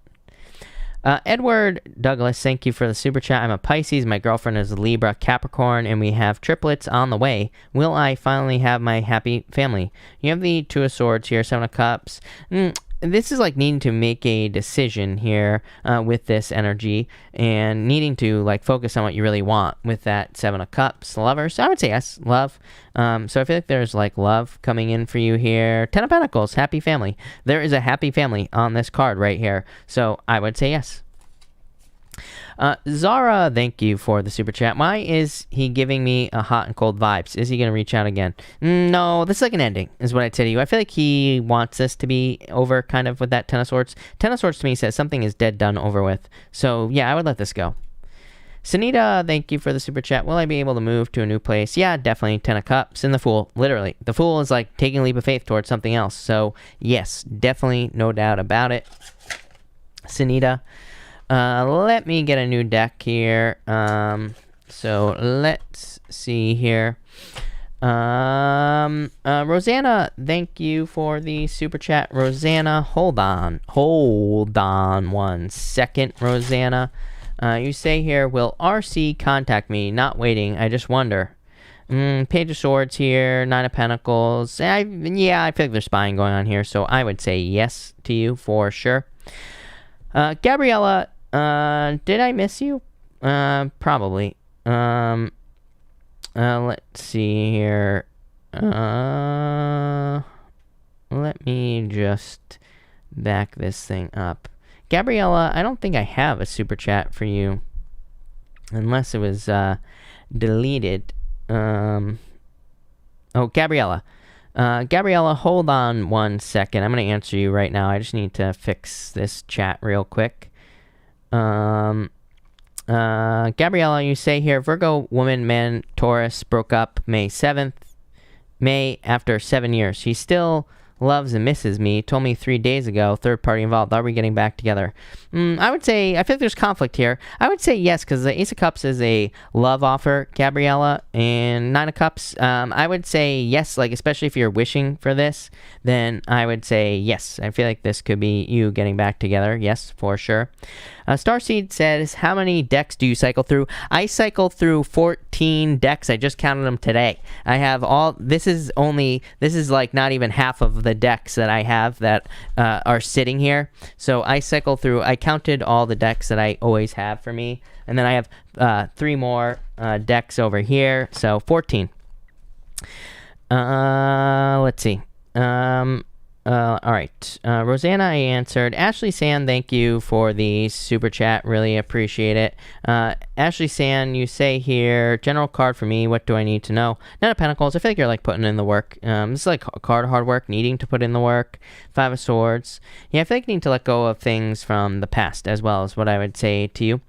Edward Douglas, thank you for the super chat. I'm a Pisces. My girlfriend is a Libra, Capricorn, and we have triplets on the way. Will I finally have my happy family? You have the Two of Swords here, Seven of Cups. This is like needing to make a decision here with this energy and needing to like focus on what you really want with that Seven of Cups. Lovers, I would say yes, love. So I feel like there's like love coming in for you here. Ten of Pentacles, happy family. There is a happy family on this card right here. So I would say yes. Zara, thank you for the super chat. Why is he giving me a hot and cold vibes? Is he going to reach out again? No, this is like an ending, is what I'd say to you. I feel like he wants this to be over kind of with that Ten of Swords. Ten of Swords to me says something is dead, done, over with. So yeah, I would let this go. Sunita, thank you for the super chat. Will I be able to move to a new place? Yeah, definitely. Ten of Cups and the Fool. Literally. The Fool is like taking a leap of faith towards something else. So yes, definitely. No doubt about it. Sunita. Let me get a new deck here. So let's see here. Rosanna, thank you for the super chat. Rosanna, hold on 1 second, Rosanna. You say here, will RC contact me? Not waiting, I just wonder. Page of Swords here, Nine of Pentacles. I feel like there's spying going on here, so I would say yes to you for sure. Gabriella, did I miss you? Probably. Let's see here. Let me just back this thing up. Gabriella, I don't think I have a super chat for you. Unless it was, deleted. Oh, Gabriella. Gabriella, hold on 1 second. I'm going to answer you right now. I just need to fix this chat real quick. Gabriella, you say here, Virgo woman, man, Taurus broke up May 7th. May after 7 years. She still loves and misses me. Told me 3 days ago. Third party involved. Are we getting back together? I would say, I feel like there's conflict here. I would say yes, because the Ace of Cups is a love offer, Gabriella, and Nine of Cups. I would say yes, like especially if you're wishing for this, then I would say yes. I feel like this could be you getting back together. Yes, for sure. Starseed says, how many decks do you cycle through? I cycle through 14 decks. I just counted them today. I have all, this is like not even half of the decks that I have that are sitting here. So I cycle through, I counted all the decks that I always have for me. And then I have 3 more decks over here. So 14. Let's see. All right. Rosanna, I answered. Ashley Sand, thank you for the super chat. Really appreciate it. Ashley Sand, you say here, general card for me. What do I need to know? Nine of Pentacles. I feel like you're like putting in the work. This is like a card of hard work, needing to put in the work. Five of Swords. Yeah, I feel like you need to let go of things from the past as well, is what I would say to you.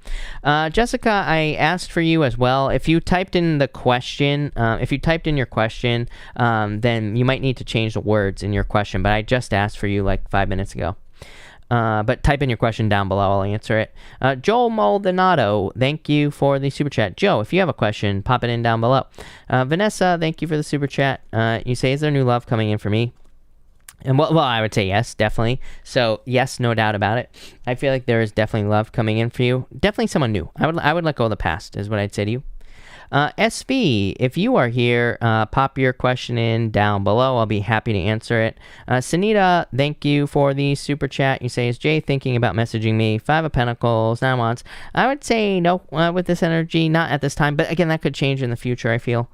Jessica, I asked for you as well. If you typed in the question, your question, then you might need to change the words in your question, but I just asked for you like 5 minutes ago. But type in your question down below. I'll answer it. Joel Maldonado, thank you for the super chat. Joe, if you have a question, pop it in down below. Vanessa, thank you for the super chat. You say, is there new love coming in for me? And well, I would say yes, definitely. So yes, no doubt about it. I feel like there is definitely love coming in for you. Definitely someone new. I would let go of the past, is what I'd say to you. SV, if you are here, pop your question in down below. I'll be happy to answer it. Sunita, thank you for the super chat. You say, is Jay thinking about messaging me? Five of Pentacles, 9 of Wands. I would say no with this energy, not at this time. But again, that could change in the future, I feel.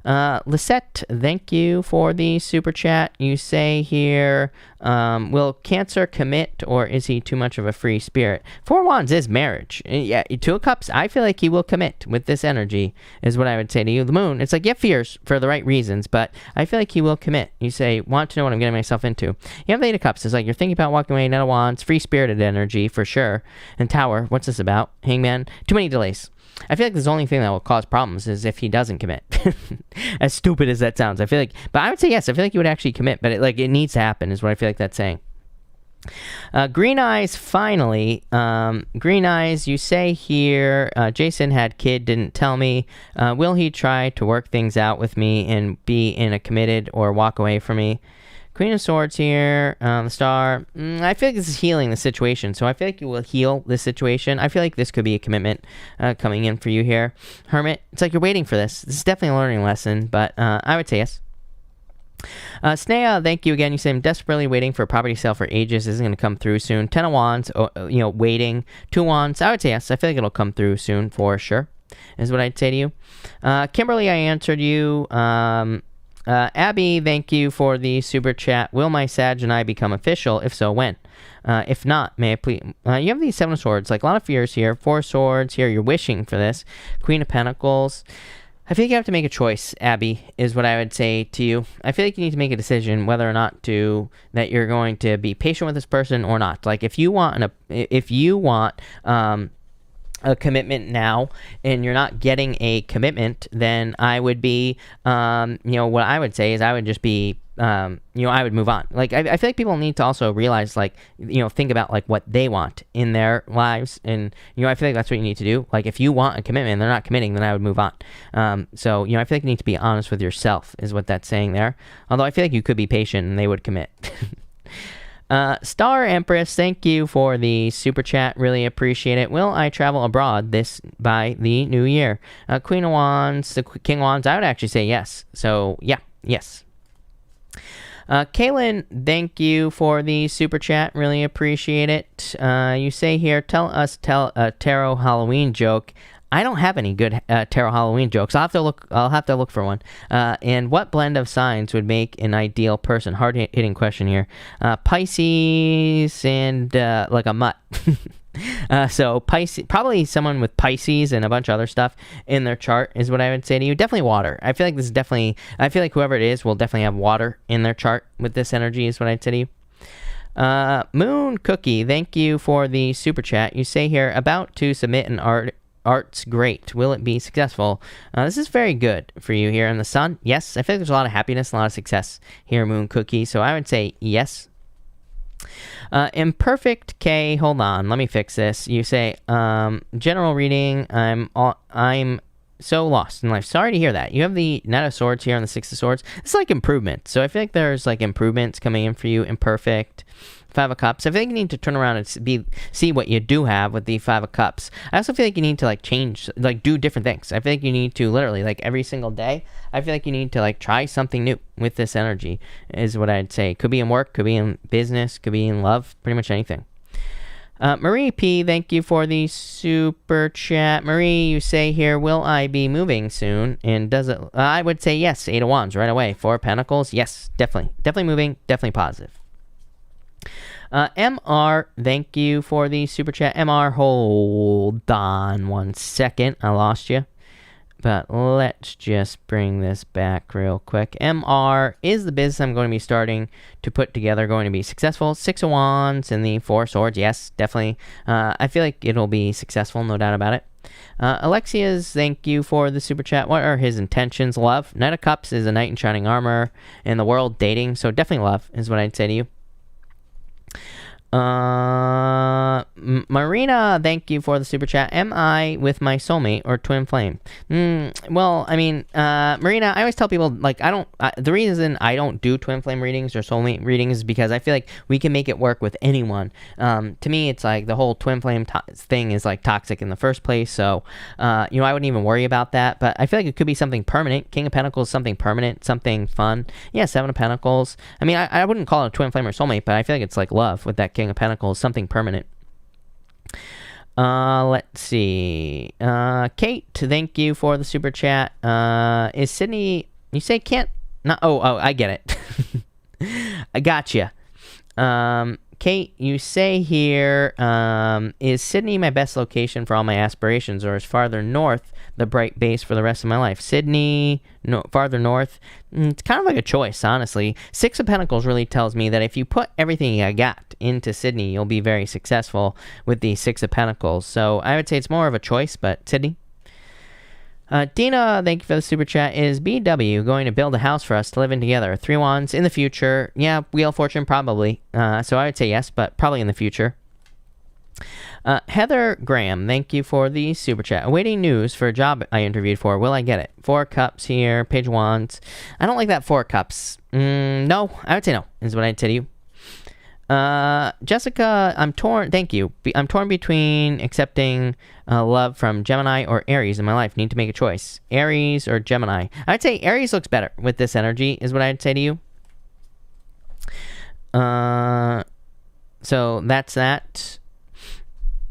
Lisette, thank you for the super chat. You say here, will Cancer commit, or is he too much of a free spirit? Four of Wands is marriage. Yeah, Two of Cups, I feel like he will commit with this energy, is what I would say to you. The Moon, it's like, you have fears for the right reasons, but I feel like he will commit. You say, want to know what I'm getting myself into. You have the Eight of Cups, it's like you're thinking about walking away. Nine of Wands, free spirited energy for sure. And Tower, what's this about? Hangman, too many delays. I feel like the only thing that will cause problems is if he doesn't commit. As stupid as that sounds, I feel like, but I would say yes. I feel like you would actually commit, but it needs to happen is what I feel like that's saying. Green Eyes, finally. Green Eyes, you say here, Jason had kid, didn't tell me. Will he try to work things out with me and be in a committed or walk away from me? Queen of Swords here, the Star. I feel like this is healing the situation, so I feel like you will heal this situation. I feel like this could be a commitment coming in for you here. Hermit, it's like you're waiting for this. This is definitely a learning lesson, but I would say yes. Snea, thank you again. You say I'm desperately waiting for a property sale for ages. This is going to come through soon. 10 of Wands, waiting. 2 Wands, I would say yes. I feel like it'll come through soon for sure, is what I'd say to you. Kimberly, I answered you. Abby, thank you for the super chat. Will my Sag and I become official? If so, when? If not, may I please... you have these 7 of Swords, like a lot of fears here. 4 Swords here. You're wishing for this. Queen of Pentacles. I feel like you have to make a choice, Abby, is what I would say to you. I feel like you need to make a decision whether or not that you're going to be patient with this person or not. Like, if you want a commitment now and you're not getting a commitment, then I would be, what I would say is I would just be, I would move on. Like, I feel like people need to also realize, like, think about, like, what they want in their lives. And, I feel like that's what you need to do. Like, if you want a commitment and they're not committing, then I would move on. So, I feel like you need to be honest with yourself is what that's saying there. Although I feel like you could be patient and they would commit. Star Empress, thank you for the super chat. Really appreciate it. Will I travel abroad by the new year? Queen of Wands, the King of Wands, I would actually say yes. So, yeah, yes. Kaylin, thank you for the super chat. Really appreciate it. You say here, tell a tarot Halloween joke. I don't have any good tarot Halloween jokes. I'll have to look for one. And what blend of signs would make an ideal person? Hard hitting question here. Pisces and like a mutt. So Pisces, probably someone with Pisces and a bunch of other stuff in their chart is what I would say to you. Definitely water. I feel like whoever it is will definitely have water in their chart with this energy is what I'd say to you. Moon Cookie, thank you for the super chat. You say here, about to submit an art's great. Will it be successful? This is very good for you here in the Sun. Yes, I feel like there's a lot of happiness, a lot of success here, Moon Cookie. So I would say yes. Imperfect K, hold on, let me fix this. You say, general reading, I'm so lost in life. Sorry to hear that. You have the Knight of Swords here on the Six of Swords. It's like improvement. So I feel like there's like improvements coming in for you. Imperfect. 5 of Cups. I feel like you need to turn around and see what you do have with the 5 of Cups. I also feel like you need to like change, like do different things. I feel like you need to literally like every single day. I feel like you need to like try something new with this energy is what I'd say. Could be in work, could be in business, could be in love, pretty much anything. Marie P, thank you for the super chat. Marie, you say here, will I be moving soon? And does it, I would say yes, 8 of Wands right away. 4 of Pentacles, yes, definitely moving, definitely positive. MR, thank you for the super chat. MR, hold on 1 second. I lost you. But let's just bring this back real quick. MR, is the business I'm going to be starting to put together going to be successful? 6 of Wands and the 4 Swords. Yes, definitely. I feel like it'll be successful, no doubt about it. Alexia's, thank you for the super chat. What are his intentions? Love. Knight of Cups is a knight in shining armor in the world, dating. So definitely love is what I'd say to you. Marina, thank you for the super chat. Am I with my soulmate or twin flame? Well, I mean, Marina, I always tell people, like, the reason I don't do twin flame readings or soulmate readings is because I feel like we can make it work with anyone. To me, it's like the whole twin flame thing is like toxic in the first place. So, I wouldn't even worry about that. But I feel like it could be something permanent. King of Pentacles, something permanent, something fun. Yeah, 7 of Pentacles. I mean, I wouldn't call it a twin flame or soulmate, but I feel like it's like love with that King of Pentacles, something permanent. Let's see. Kate, thank you for the super chat. Is Sydney, you say can't, not, oh, I get it. I gotcha. Kate, you say here, is Sydney my best location for all my aspirations, or is farther north the bright base for the rest of my life? Sydney, farther north, it's kind of like a choice, honestly. 6 of Pentacles really tells me that if you put everything you got into Sydney, you'll be very successful with the 6 of Pentacles. So I would say it's more of a choice, but Sydney. Dina, thank you for the super chat. Is BW going to build a house for us to live in together? 3 wands in the future. Yeah, Wheel of Fortune, probably. So I would say yes, but probably in the future. Heather Graham, thank you for the super chat. Awaiting news for a job I interviewed for. Will I get it? 4 cups here, page wands. I don't like that 4 cups. No, I would say no, is what I'd say to you. Jessica, I'm torn. Thank you. I'm torn between accepting love from Gemini or Aries in my life. Need to make a choice. Aries or Gemini. I'd say Aries looks better with this energy, is what I'd say to you. So that's that.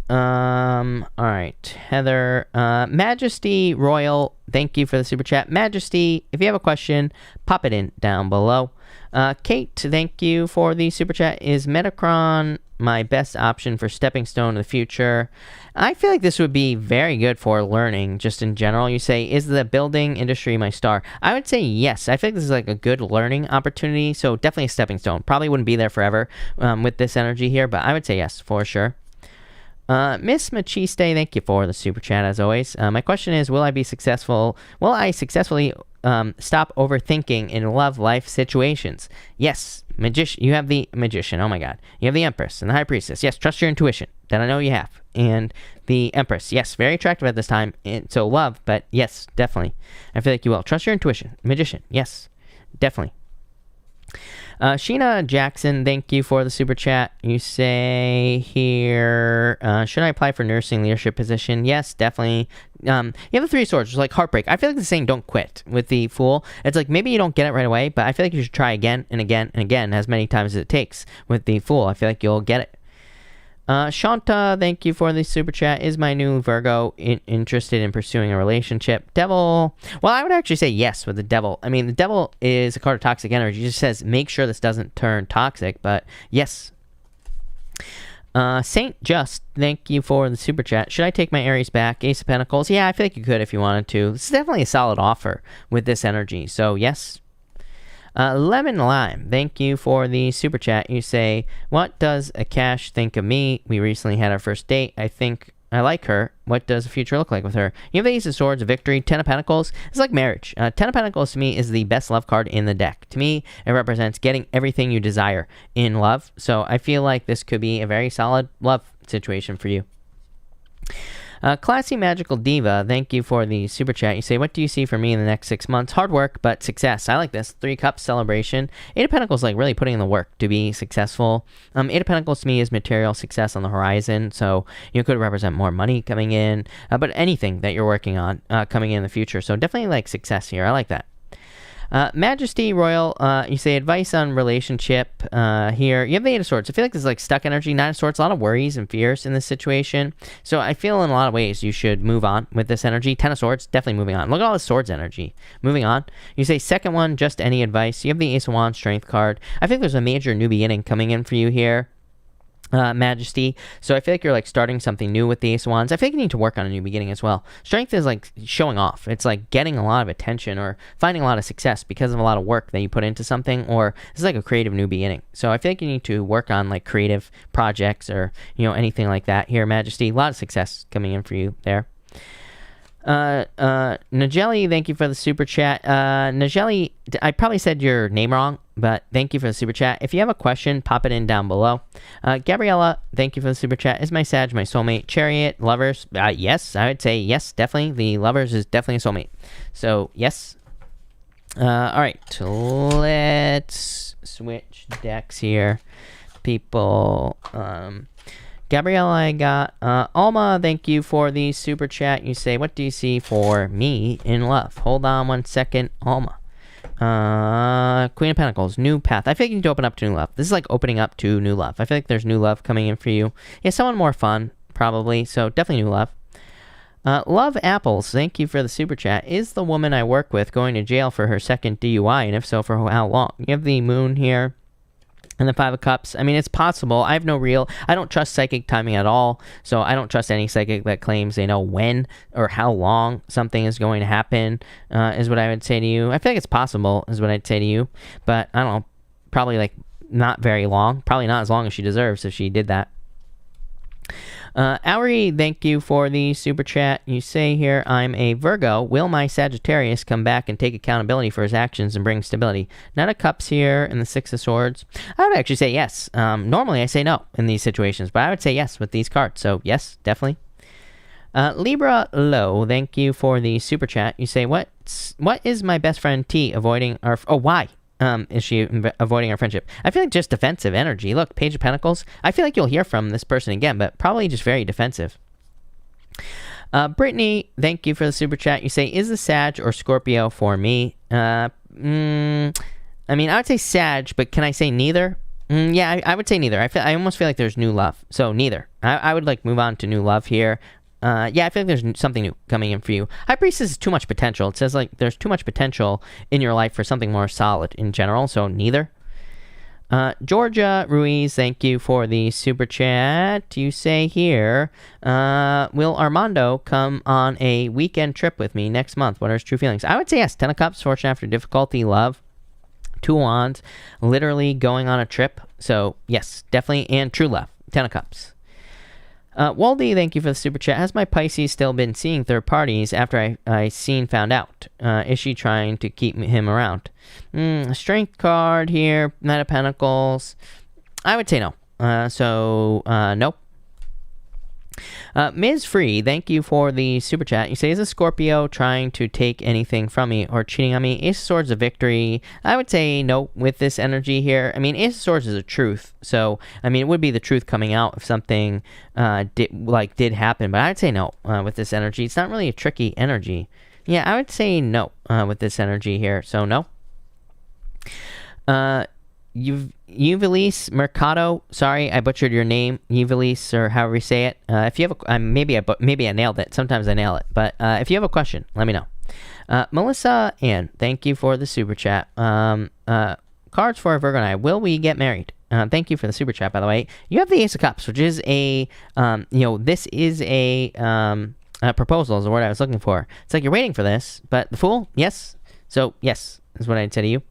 All right, Heather, Majesty Royal, thank you for the super chat. Majesty, if you have a question, pop it in down below. Kate, thank you for the super chat. Is Metacron my best option for stepping stone to the future? I feel like this would be very good for learning, just in general. You say, is the building industry my star? I would say yes. I think this is like a good learning opportunity, so definitely a stepping stone. Probably wouldn't be there forever with this energy here, but I would say yes, for sure. Miss Machiste, thank you for the super chat as always. My question is, will I successfully stop overthinking in love life situations? Yes. You have the Magician. Oh my god. You have the Empress and the High Priestess. Yes, trust your intuition. That I know you have. And the Empress. Yes, very attractive at this time. So love, but yes, definitely. I feel like you will. Trust your intuition. Magician. Yes, definitely. Sheena Jackson, thank you for the super chat. You say here, should I apply for nursing leadership position? Yes, definitely. You have the 3 swords, which is like heartbreak. I feel like the saying don't quit with the Fool. It's like maybe you don't get it right away, but I feel like you should try again and again and again as many times as it takes with the Fool. I feel like you'll get it. Shanta, thank you for the super chat. Is my new Virgo interested in pursuing a relationship? Devil, well, I would actually say yes with the Devil. I mean, the Devil is a card of toxic energy. It just says make sure this doesn't turn toxic, but yes. Saint Just, thank you for the super chat. Should I take my Aries back? Ace of Pentacles, yeah, I feel like you could if you wanted to. This is definitely a solid offer with this energy, so yes. Lemon Lime, thank you for the super chat. You say, what does Akash think of me? We recently had our first date. I think I like her. What does the future look like with her? You have the Ace of Swords, Victory, 10 of Pentacles. It's like marriage. 10 of Pentacles to me is the best love card in the deck. To me, it represents getting everything you desire in love. So I feel like this could be a very solid love situation for you. Classy Magical Diva, thank you for the super chat. You say, what do you see for me in the next 6 months? Hard work, but success. I like this. 3 cups celebration. 8 of Pentacles, like really putting in the work to be successful. 8 of Pentacles to me is material success on the horizon. So you could represent more money coming in, but anything that you're working on coming in the future. So definitely like success here. I like that. Majesty Royal, you say advice on relationship here. You have the 8 of Swords. I feel like this is like stuck energy. 9 of Swords, a lot of worries and fears in this situation. So I feel in a lot of ways you should move on with this energy. 10 of Swords, definitely moving on. Look at all the Swords energy. Moving on. You say second one, just any advice. You have the Ace of Wands, Strength card. I think there's a major new beginning coming in for you here. Majesty. So I feel like you're like starting something new with the Ace of Wands. I feel like you need to work on a new beginning as well. Strength is like showing off. It's like getting a lot of attention or finding a lot of success because of a lot of work that you put into something, or it's like a creative new beginning. So I feel like you need to work on like creative projects or, you know, anything like that here, Majesty. A lot of success coming in for you there. Najeli, thank you for the super chat. Najeli, I probably said your name wrong, but thank you for the super chat. If you have a question, pop it in down below. Gabriella, thank you for the super chat. Is my Sag my soulmate? Chariot, Lovers, yes, I would say yes, definitely. The Lovers is definitely a soulmate. So, yes. Alright, let's switch decks here. People, Gabriella, I got Alma, thank you for the super chat. You say, what do you see for me in love? Hold on one second, Alma. Queen of Pentacles, new path. I feel like you need to open up to new love. This is like opening up to new love. I feel like there's new love coming in for you. Yeah, someone more fun, probably. So definitely new love. Love Apples, thank you for the super chat. Is the woman I work with going to jail for her second DUI? And if so, for how long? You have the Moon here. And the 5 of Cups, I mean, it's possible. I don't trust psychic timing at all. So I don't trust any psychic that claims they know when or how long something is going to happen, is what I would say to you. I feel like it's possible, is what I'd say to you. But I don't know, probably like not very long. Probably not as long as she deserves if she did that. Aries, thank you for the super chat. You say here, I'm a Virgo. Will my Sagittarius come back and take accountability for his actions and bring stability? Knight of Cups here and the Six of Swords. I would actually say yes. Normally I say no in these situations, but I would say yes with these cards. So yes, definitely. Libra Low, thank you for the super chat. You say, what is my best friend T avoiding our... Oh, why? Is she avoiding our friendship? I feel like just defensive energy. Look, Page of Pentacles. I feel like you'll hear from this person again, but probably just very defensive. Brittany, thank you for the super chat. You say, is the Sag or Scorpio for me? I mean, I would say Sag, but can I say neither? Yeah, I would say neither. I almost feel like there's new love. So neither. I would like move on to new love here. Yeah, I feel like there's something new coming in for you. High Priestess is too much potential. It says like there's too much potential in your life for something more solid in general, so neither. Georgia Ruiz, thank you for the super chat. You say here, will Armando come on a weekend trip with me next month? What are his true feelings? I would say yes. 10 of Cups, fortune after difficulty, love. 2 wands, literally going on a trip. So yes, definitely, and true love. 10 of Cups. Waldy, thank you for the super chat. Has my Pisces still been seeing third parties after I found out? Is she trying to keep him around? Strength card here, Knight of Pentacles. I would say no. Nope. Ms. Free, thank you for the super chat. You say, is a Scorpio trying to take anything from me or cheating on me? Ace of Swords a victory. I would say no with this energy here. I mean, Ace of Swords is a truth. So, I mean, it would be the truth coming out if something did happen. But I'd say no with this energy. It's not really a tricky energy. Yeah, I would say no with this energy here. So, no. Yuvalis Mercado, sorry I butchered your name, Yuvalis, or however you say it. If you have maybe I nailed it. Sometimes I nail it, but if you have a question, let me know. Melissa Ann, thank you for the super chat. Cards for Virgo and I. Will we get married? Thank you for the super chat, by the way. You have the Ace of Cups, which is this is a proposal is the word I was looking for. It's like you're waiting for this, but the Fool, yes. So yes is what I'd say to you.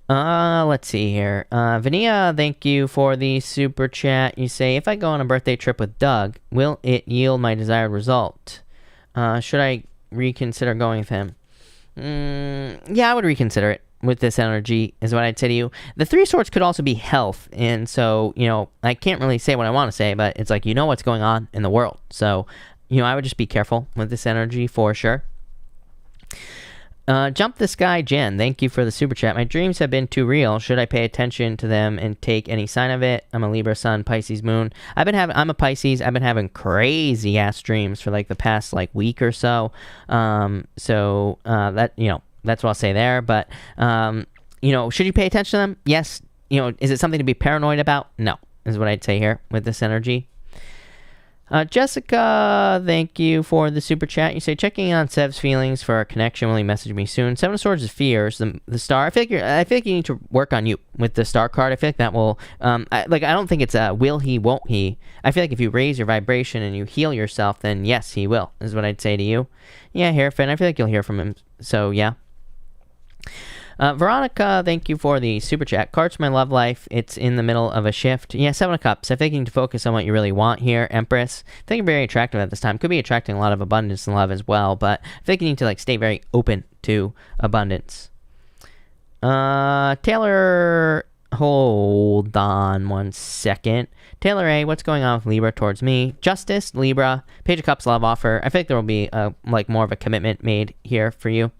Let's see here. Vania, thank you for the super chat. You say, if I go on a birthday trip with Doug, will it yield my desired result? Should I reconsider going with him? Yeah, I would reconsider it with this energy, is what I'd say to you. The Three of Swords could also be health, and so, I can't really say what I want to say, but it's like, what's going on in the world. So, I would just be careful with this energy for sure. Jump the Sky Jen, thank you for the super chat. My dreams have been too real. Should I pay attention to them and take any sign of it? I'm a Libra Sun, Pisces Moon. I'm a Pisces. I've been having crazy ass dreams for like the past week or so. That's what I'll say there. But should you pay attention to them? Yes. Is it something to be paranoid about? No, is what I'd say here with this energy. Jessica, thank you for the super chat. You say, checking on Sev's feelings for our connection. Will he message me soon? Seven of Swords is fears. The star. I feel like you need to work on you with the star card. I feel like that will. I don't think it's will he, won't he. I feel like if you raise your vibration and you heal yourself, then yes, he will. Is what I'd say to you. Yeah, Hairfin. I feel like you'll hear from him. So yeah. Veronica, thank you for the super chat. Cards for my love life. It's in the middle of a shift. Yeah, 7 of Cups. I think you need to focus on what you really want here. Empress. I think you're very attractive at this time. Could be attracting a lot of abundance and love as well, but I think you need to stay very open to abundance. Taylor, hold on one second. Taylor A, what's going on with Libra towards me? Justice, Libra, Page of Cups, love offer. I think there will be more of a commitment made here for you.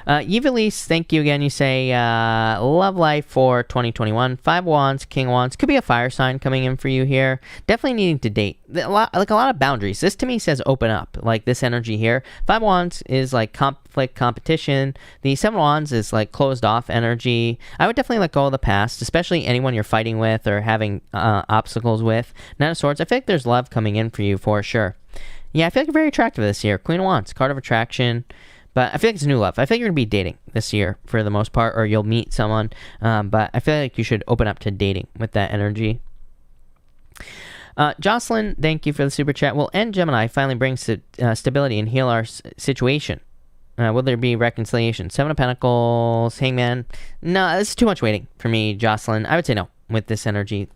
Yuvalis, thank you again. You say love life for 2021. 5 wands, King of Wands. Could be a fire sign coming in for you here. Definitely needing to date. A lot of boundaries. This to me says open up. Like this energy here. 5 wands is like conflict, competition. The 7 wands is like closed off energy. I would definitely let go of the past, especially anyone you're fighting with or having obstacles with. 9 of Swords. I feel like there's love coming in for you for sure. Yeah, I feel like you're very attractive this year. Queen of Wands, card of attraction. But I feel like it's new love. I think you're going to be dating this year for the most part, or you'll meet someone. But I feel like you should open up to dating with that energy. Jocelyn, thank you for the super chat. Will end Gemini finally bring stability and heal our situation? Will there be reconciliation? 7 of Pentacles, Hangman. No, this is too much waiting for me, Jocelyn. I would say no with this energy.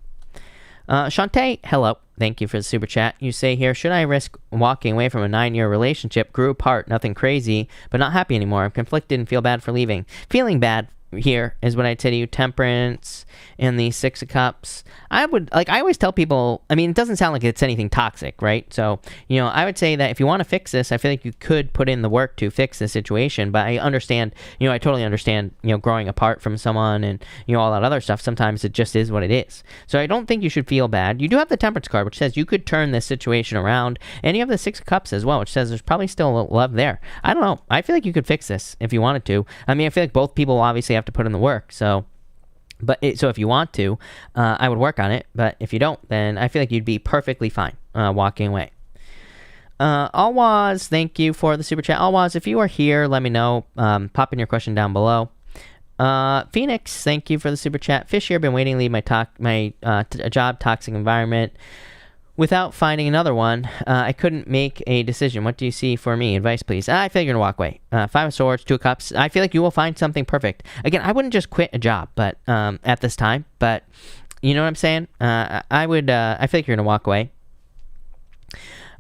Shantae, hello. Thank you for the super chat. You say here, should I risk walking away from a 9-year relationship? Grew apart, nothing crazy, but not happy anymore. I'm conflicted and feel bad for leaving. Feeling bad here is what I'd say to you. Temperance and the 6 of Cups. I always tell people, I mean, it doesn't sound like it's anything toxic, right? So, I would say that if you want to fix this, I feel like you could put in the work to fix the situation, but I understand, I totally understand, growing apart from someone and, all that other stuff. Sometimes it just is what it is. So I don't think you should feel bad. You do have the Temperance card, which says you could turn this situation around, and you have the 6 of Cups as well, which says there's probably still love there. I don't know. I feel like you could fix this if you wanted to. I mean, I feel like both people obviously have to put in the work, so if you want to, I would work on it, but if you don't, then I feel like you'd be perfectly fine walking away. Alwaz, thank you for the super chat. Alwaz, if you are here, let me know. Pop in your question down below. Phoenix, thank you for the super chat. Fish here, been waiting to leave my job, toxic environment. Without finding another one, I couldn't make a decision. What do you see for me? Advice, please. I feel like you're going to walk away. 5 of Swords, 2 of Cups. I feel like you will find something perfect. Again, I wouldn't just quit a job but at this time, but you know what I'm saying? I feel like you're going to walk away.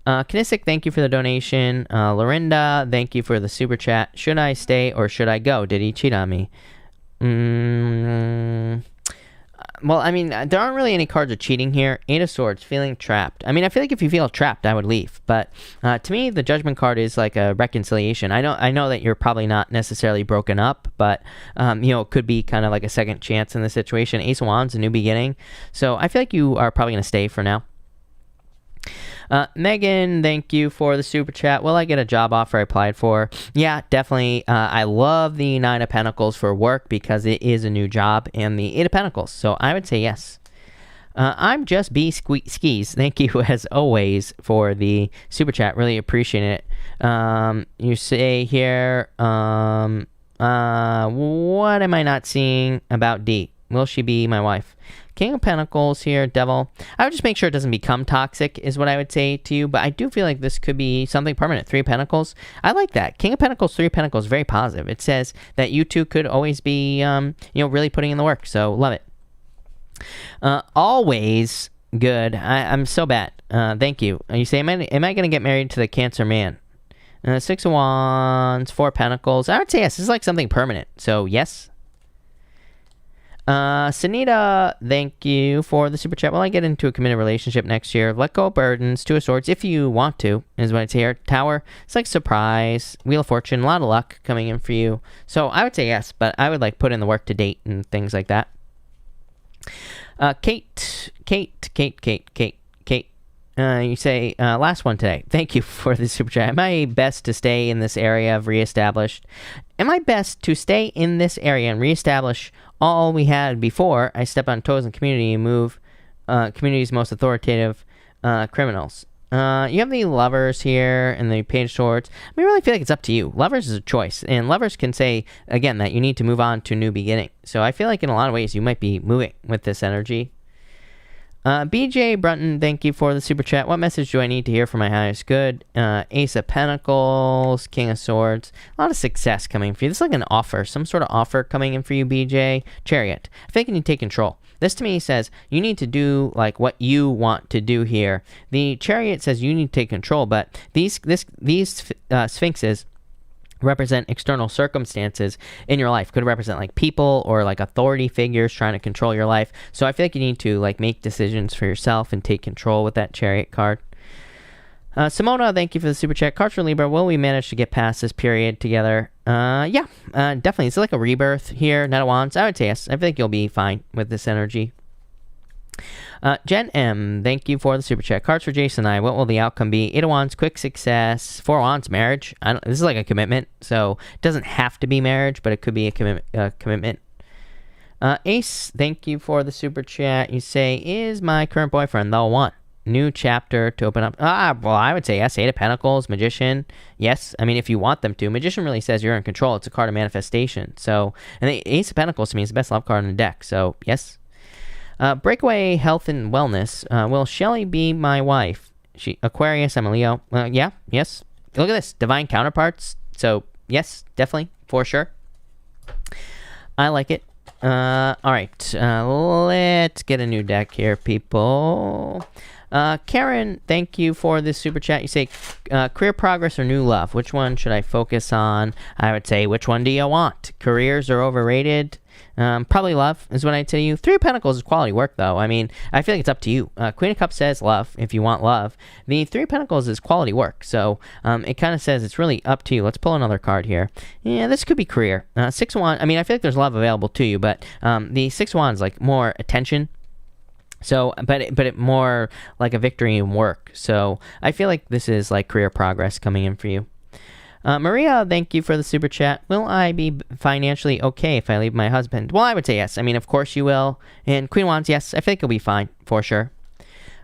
Kinesic, thank you for the donation. Lorinda, thank you for the super chat. Should I stay or should I go? Did he cheat on me? Well, I mean, there aren't really any cards of cheating here. 8 of Swords, feeling trapped. I mean, I feel like if you feel trapped, I would leave. But to me, the Judgment card is like a reconciliation. I know that you're probably not necessarily broken up, but, it could be kind of like a second chance in the situation. Ace of Wands, a new beginning. So I feel like you are probably going to stay for now. Megan, thank you for the super chat. Will I get a job offer I applied for? Yeah, definitely. I love the 9 of Pentacles for work because it is a new job, and the 8 of Pentacles. So I would say yes. I'm just B skis. Thank you as always for the super chat. Really appreciate it. You say here, what am I not seeing about D? Will she be my wife? King of Pentacles here, Devil. I would just make sure it doesn't become toxic is what I would say to you, but I do feel like this could be something permanent. 3 of Pentacles. I like that. King of Pentacles, 3 of Pentacles, very positive. It says that you two could always be, really putting in the work, so love it. Always good. I'm so bad. Thank you. You say, am I going to get married to the Cancer man? 6 of Wands, 4 of Pentacles. I would say yes. This is like something permanent, so yes. Sunita, thank you for the super chat. Will I get into a committed relationship next year? Let go of burdens. 2 of Swords, if you want to, is what I'd say here. Tower, it's like surprise. Wheel of Fortune, a lot of luck coming in for you. So I would say yes, but I would like put in the work to date and things like that. Kate. You say, last one today. Thank you for the super chat. Am I best to stay in this area of reestablished? Am I best to stay in this area and reestablish all we had before I step on toes in community and move community's most authoritative criminals? You have the Lovers here and the Page of Swords. I really feel like it's up to you. Lovers is a choice, and Lovers can say, again, that you need to move on to a new beginning. So I feel like in a lot of ways you might be moving with this energy. BJ Brunton, thank you for the super chat. What message do I need to hear from my highest good? Ace of Pentacles, King of Swords. A lot of success coming for you. This is like an offer, some sort of offer coming in for you, BJ. Chariot. I think you need to take control. This to me says you need to do like what you want to do here. The Chariot says you need to take control, but these Sphinxes represent external circumstances in your life. Could represent like people or like authority figures trying to control your life. So I feel like you need to like make decisions for yourself and take control with that Chariot card. Simona, thank you for the super chat. Cards for Libra. Will we manage to get past this period together? Yeah, definitely. It's like a rebirth here. Knight of Wands. I would say yes. I feel like you'll be fine with this energy. Jen M, thank you for the super chat. Cards for Jason and I. What will the outcome be? 8 of Wands, quick success. 4 of Wands, marriage. This is like a commitment, so it doesn't have to be marriage, but it could be a commitment. Ace, thank you for the super chat. You say, is my current boyfriend the one? New chapter to open up. Well, I would say yes. 8 of Pentacles, Magician. Yes. I mean, if you want them to. Magician really says you're in control. It's a card of manifestation. So, and the Ace of Pentacles to me is the best love card in the deck. So, yes. Breakaway Health and Wellness. Will Shelly be my wife? Aquarius, I'm a Leo. Yeah, yes. Look at this. Divine counterparts. So, yes, definitely, for sure. I like it. All right. Let's get a new deck here, people. Karen, thank you for this super chat. You say, career progress or new love? Which one should I focus on? I would say, which one do you want? Careers are overrated. Probably love is what I'd tell you. Three of Pentacles is quality work, though. I mean, I feel like it's up to you. Queen of Cups says love, if you want love. The Three of Pentacles is quality work, so it kind of says it's really up to you. Let's pull another card here. Yeah, this could be career. Six of Wands, I mean, I feel like there's love available to you, but the Six of Wands, like, more attention. So, but it more like a victory in work. So I feel like this is like career progress coming in for you. Maria, thank you for the super chat. Will I be financially okay if I leave my husband? Well, I would say yes. I mean, of course you will. And Queen Wands, yes, I think you'll be fine for sure.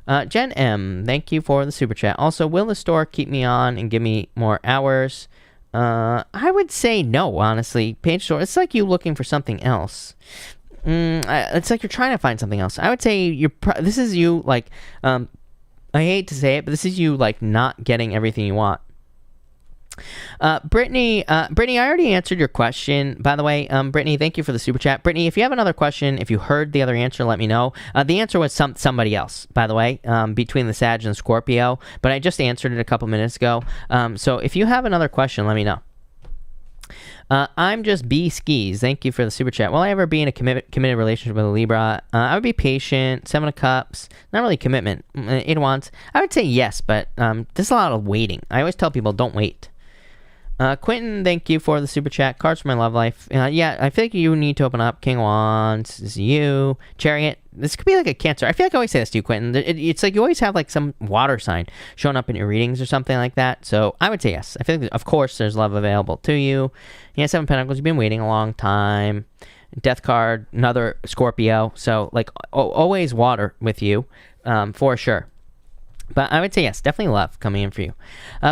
Jen M, thank you for the super chat. Also, will the store keep me on and give me more hours? I would say no, honestly. Page store, it's like you looking for something else. It's like you're trying to find something else. I would say this is you, like, I hate to say it, but this is you, like, not getting everything you want. Brittany, I already answered your question, by the way. Brittany, thank you for the super chat. Brittany, if you have another question, if you heard the other answer, let me know. The answer was somebody else, by the way, between the Sag and Scorpio, but I just answered it a couple minutes ago. So if you have another question, let me know. I'm just B skis. Thank you for the super chat. Will I ever be in a committed relationship with a Libra? I would be patient. Seven of Cups. Not really commitment. Eight of Wands. I would say yes, but there's a lot of waiting. I always tell people don't wait. Quentin, thank you for the super chat. Cards for my love life. Yeah, I feel like you need to open up. King of Wands. This is you. Chariot. This could be like a Cancer. I feel like I always say this to you, Quentin. It's like you always have like some water sign showing up in your readings or something like that. So I would say yes. I feel like, of course, there's love available to you. Yeah, Seven of Pentacles. You've been waiting a long time. Death card. Another Scorpio. So like always water with you, for sure. But I would say yes, definitely love coming in for you.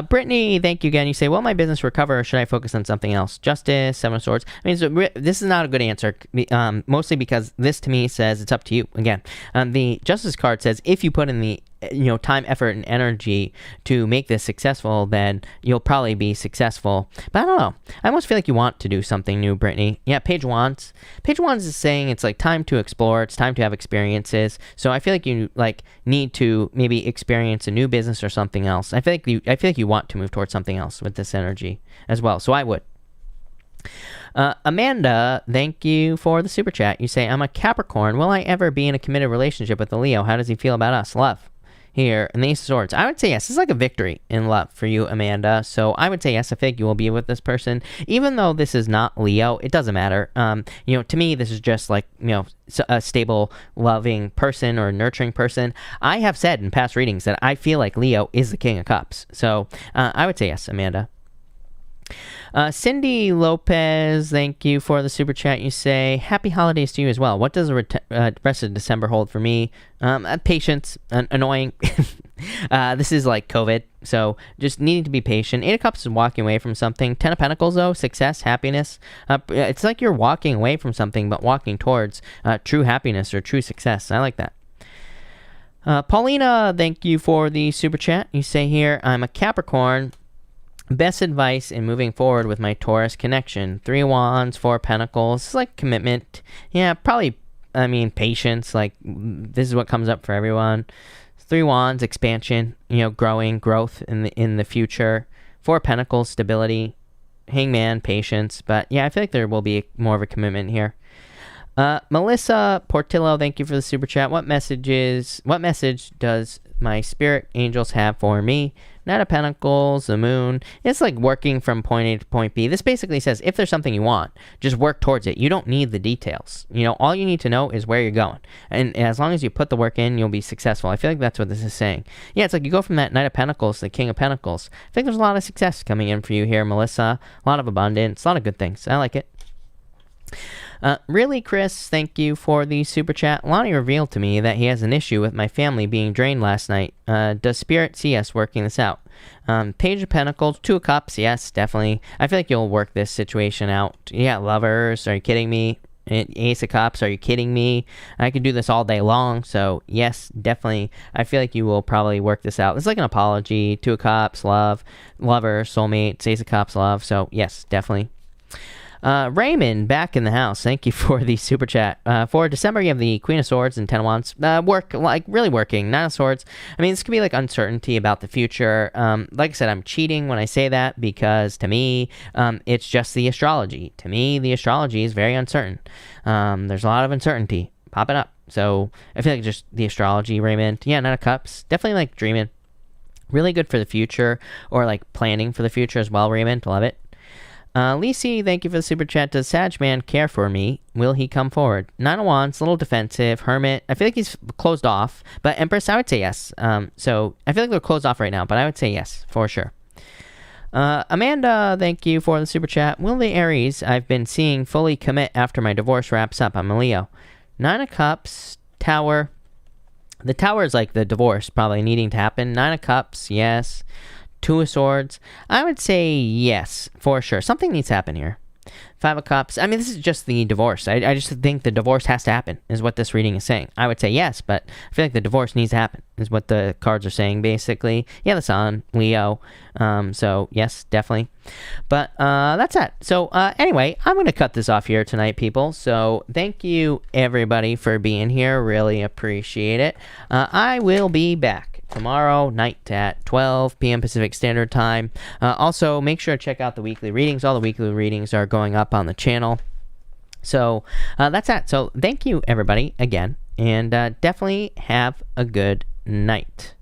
Brittany, thank you again. You say, will my business recover or should I focus on something else? Justice, Seven of Swords. I mean, so this is not a good answer, mostly because this to me says it's up to you. Again, the Justice card says if you put in the time, effort, and energy to make this successful, then you'll probably be successful. But I don't know. I almost feel like you want to do something new, Brittany. Yeah, Page Wands. Page Wands is saying it's like time to explore. It's time to have experiences. So I feel like you need to maybe experience a new business or something else. I feel like you want to move towards something else with this energy as well. So I would. Amanda, thank you for the super chat. You say, I'm a Capricorn. Will I ever be in a committed relationship with a Leo? How does he feel about us? Love. Here, and the Ace of Swords. I would say yes. This is like a victory in love for you, Amanda. So I would say yes. I think you will be with this person. Even though this is not Leo, it doesn't matter. To me, this is just like, a stable, loving person or a nurturing person. I have said in past readings that I feel like Leo is the King of Cups. So I would say yes, Amanda. Cindy Lopez, thank you for the super chat. You say, happy holidays to you as well. What does the rest of December hold for me? Patience, annoying. This is like COVID, so just needing to be patient. Eight of Cups is walking away from something. Ten of Pentacles, though, success, happiness. It's like you're walking away from something, but walking towards true happiness or true success. I like that. Paulina, thank you for the super chat. You say here, I'm a Capricorn. Best advice in moving forward with my Taurus connection. Three of Wands, Four of Pentacles. It's like commitment. Yeah, probably, patience. Like, this is what comes up for everyone. Three Wands, expansion, growth in the future. Four of Pentacles, stability. Hangman, patience. But yeah, I feel like there will be more of a commitment here. Melissa Portillo, thank you for the super chat. What message does my spirit angels have for me? Knight of Pentacles, the moon. It's like working from point A to point B. This basically says if there's something you want, just work towards it. You don't need the details. All you need to know is where you're going. And as long as you put the work in, you'll be successful. I feel like that's what this is saying. Yeah, it's like you go from that Knight of Pentacles to the King of Pentacles. I think there's a lot of success coming in for you here, Melissa. A lot of abundance, a lot of good things. I like it. Really, Chris, thank you for the super chat. Lonnie revealed to me that he has an issue with my family being drained last night. Does Spirit see us working this out? Page of Pentacles, Two of Cups, yes, definitely. I feel like you'll work this situation out. Yeah, Lovers, are you kidding me? Ace of Cups, are you kidding me? I could do this all day long, so yes, definitely. I feel like you will probably work this out. It's like an apology. Two of Cups, love, Lover, soulmate, Ace of Cups, love, so yes, definitely. Raymond, back in the house. Thank you for the super chat. For December, you have the Queen of Swords and Ten of Wands. Really working. Nine of Swords. I mean, this could be like uncertainty about the future. Like I said, I'm cheating when I say that because to me, it's just the astrology. To me, the astrology is very uncertain. There's a lot of uncertainty popping up. So I feel like just the astrology, Raymond. Yeah, Nine of Cups. Definitely like dreaming. Really good for the future or like planning for the future as well, Raymond. Love it. Lisi, thank you for the super chat. Does Sag Man care for me? Will he come forward? Nine of Wands, a little defensive. Hermit, I feel like he's closed off. But Empress, I would say yes. So I feel like they're closed off right now, but I would say yes, for sure. Amanda, thank you for the super chat. Will the Aries I've been seeing fully commit after my divorce wraps up? I'm a Leo. Nine of Cups, Tower. The Tower is like the divorce probably needing to happen. Nine of Cups, yes. Two of Swords. I would say yes, for sure. Something needs to happen here. Five of Cups. I mean, this is just the divorce. I just think the divorce has to happen, is what this reading is saying. I would say yes, but I feel like the divorce needs to happen, is what the cards are saying, basically. Yeah, the Sun, Leo. So, yes, definitely. But that's that. So, anyway, I'm going to cut this off here tonight, people. So, thank you, everybody, for being here. Really appreciate it. I will be back tomorrow night at 12 p.m. Pacific Standard Time. Also, make sure to check out the weekly readings. All the weekly readings are going up on the channel. So that's that. So thank you, everybody, again. And definitely have a good night.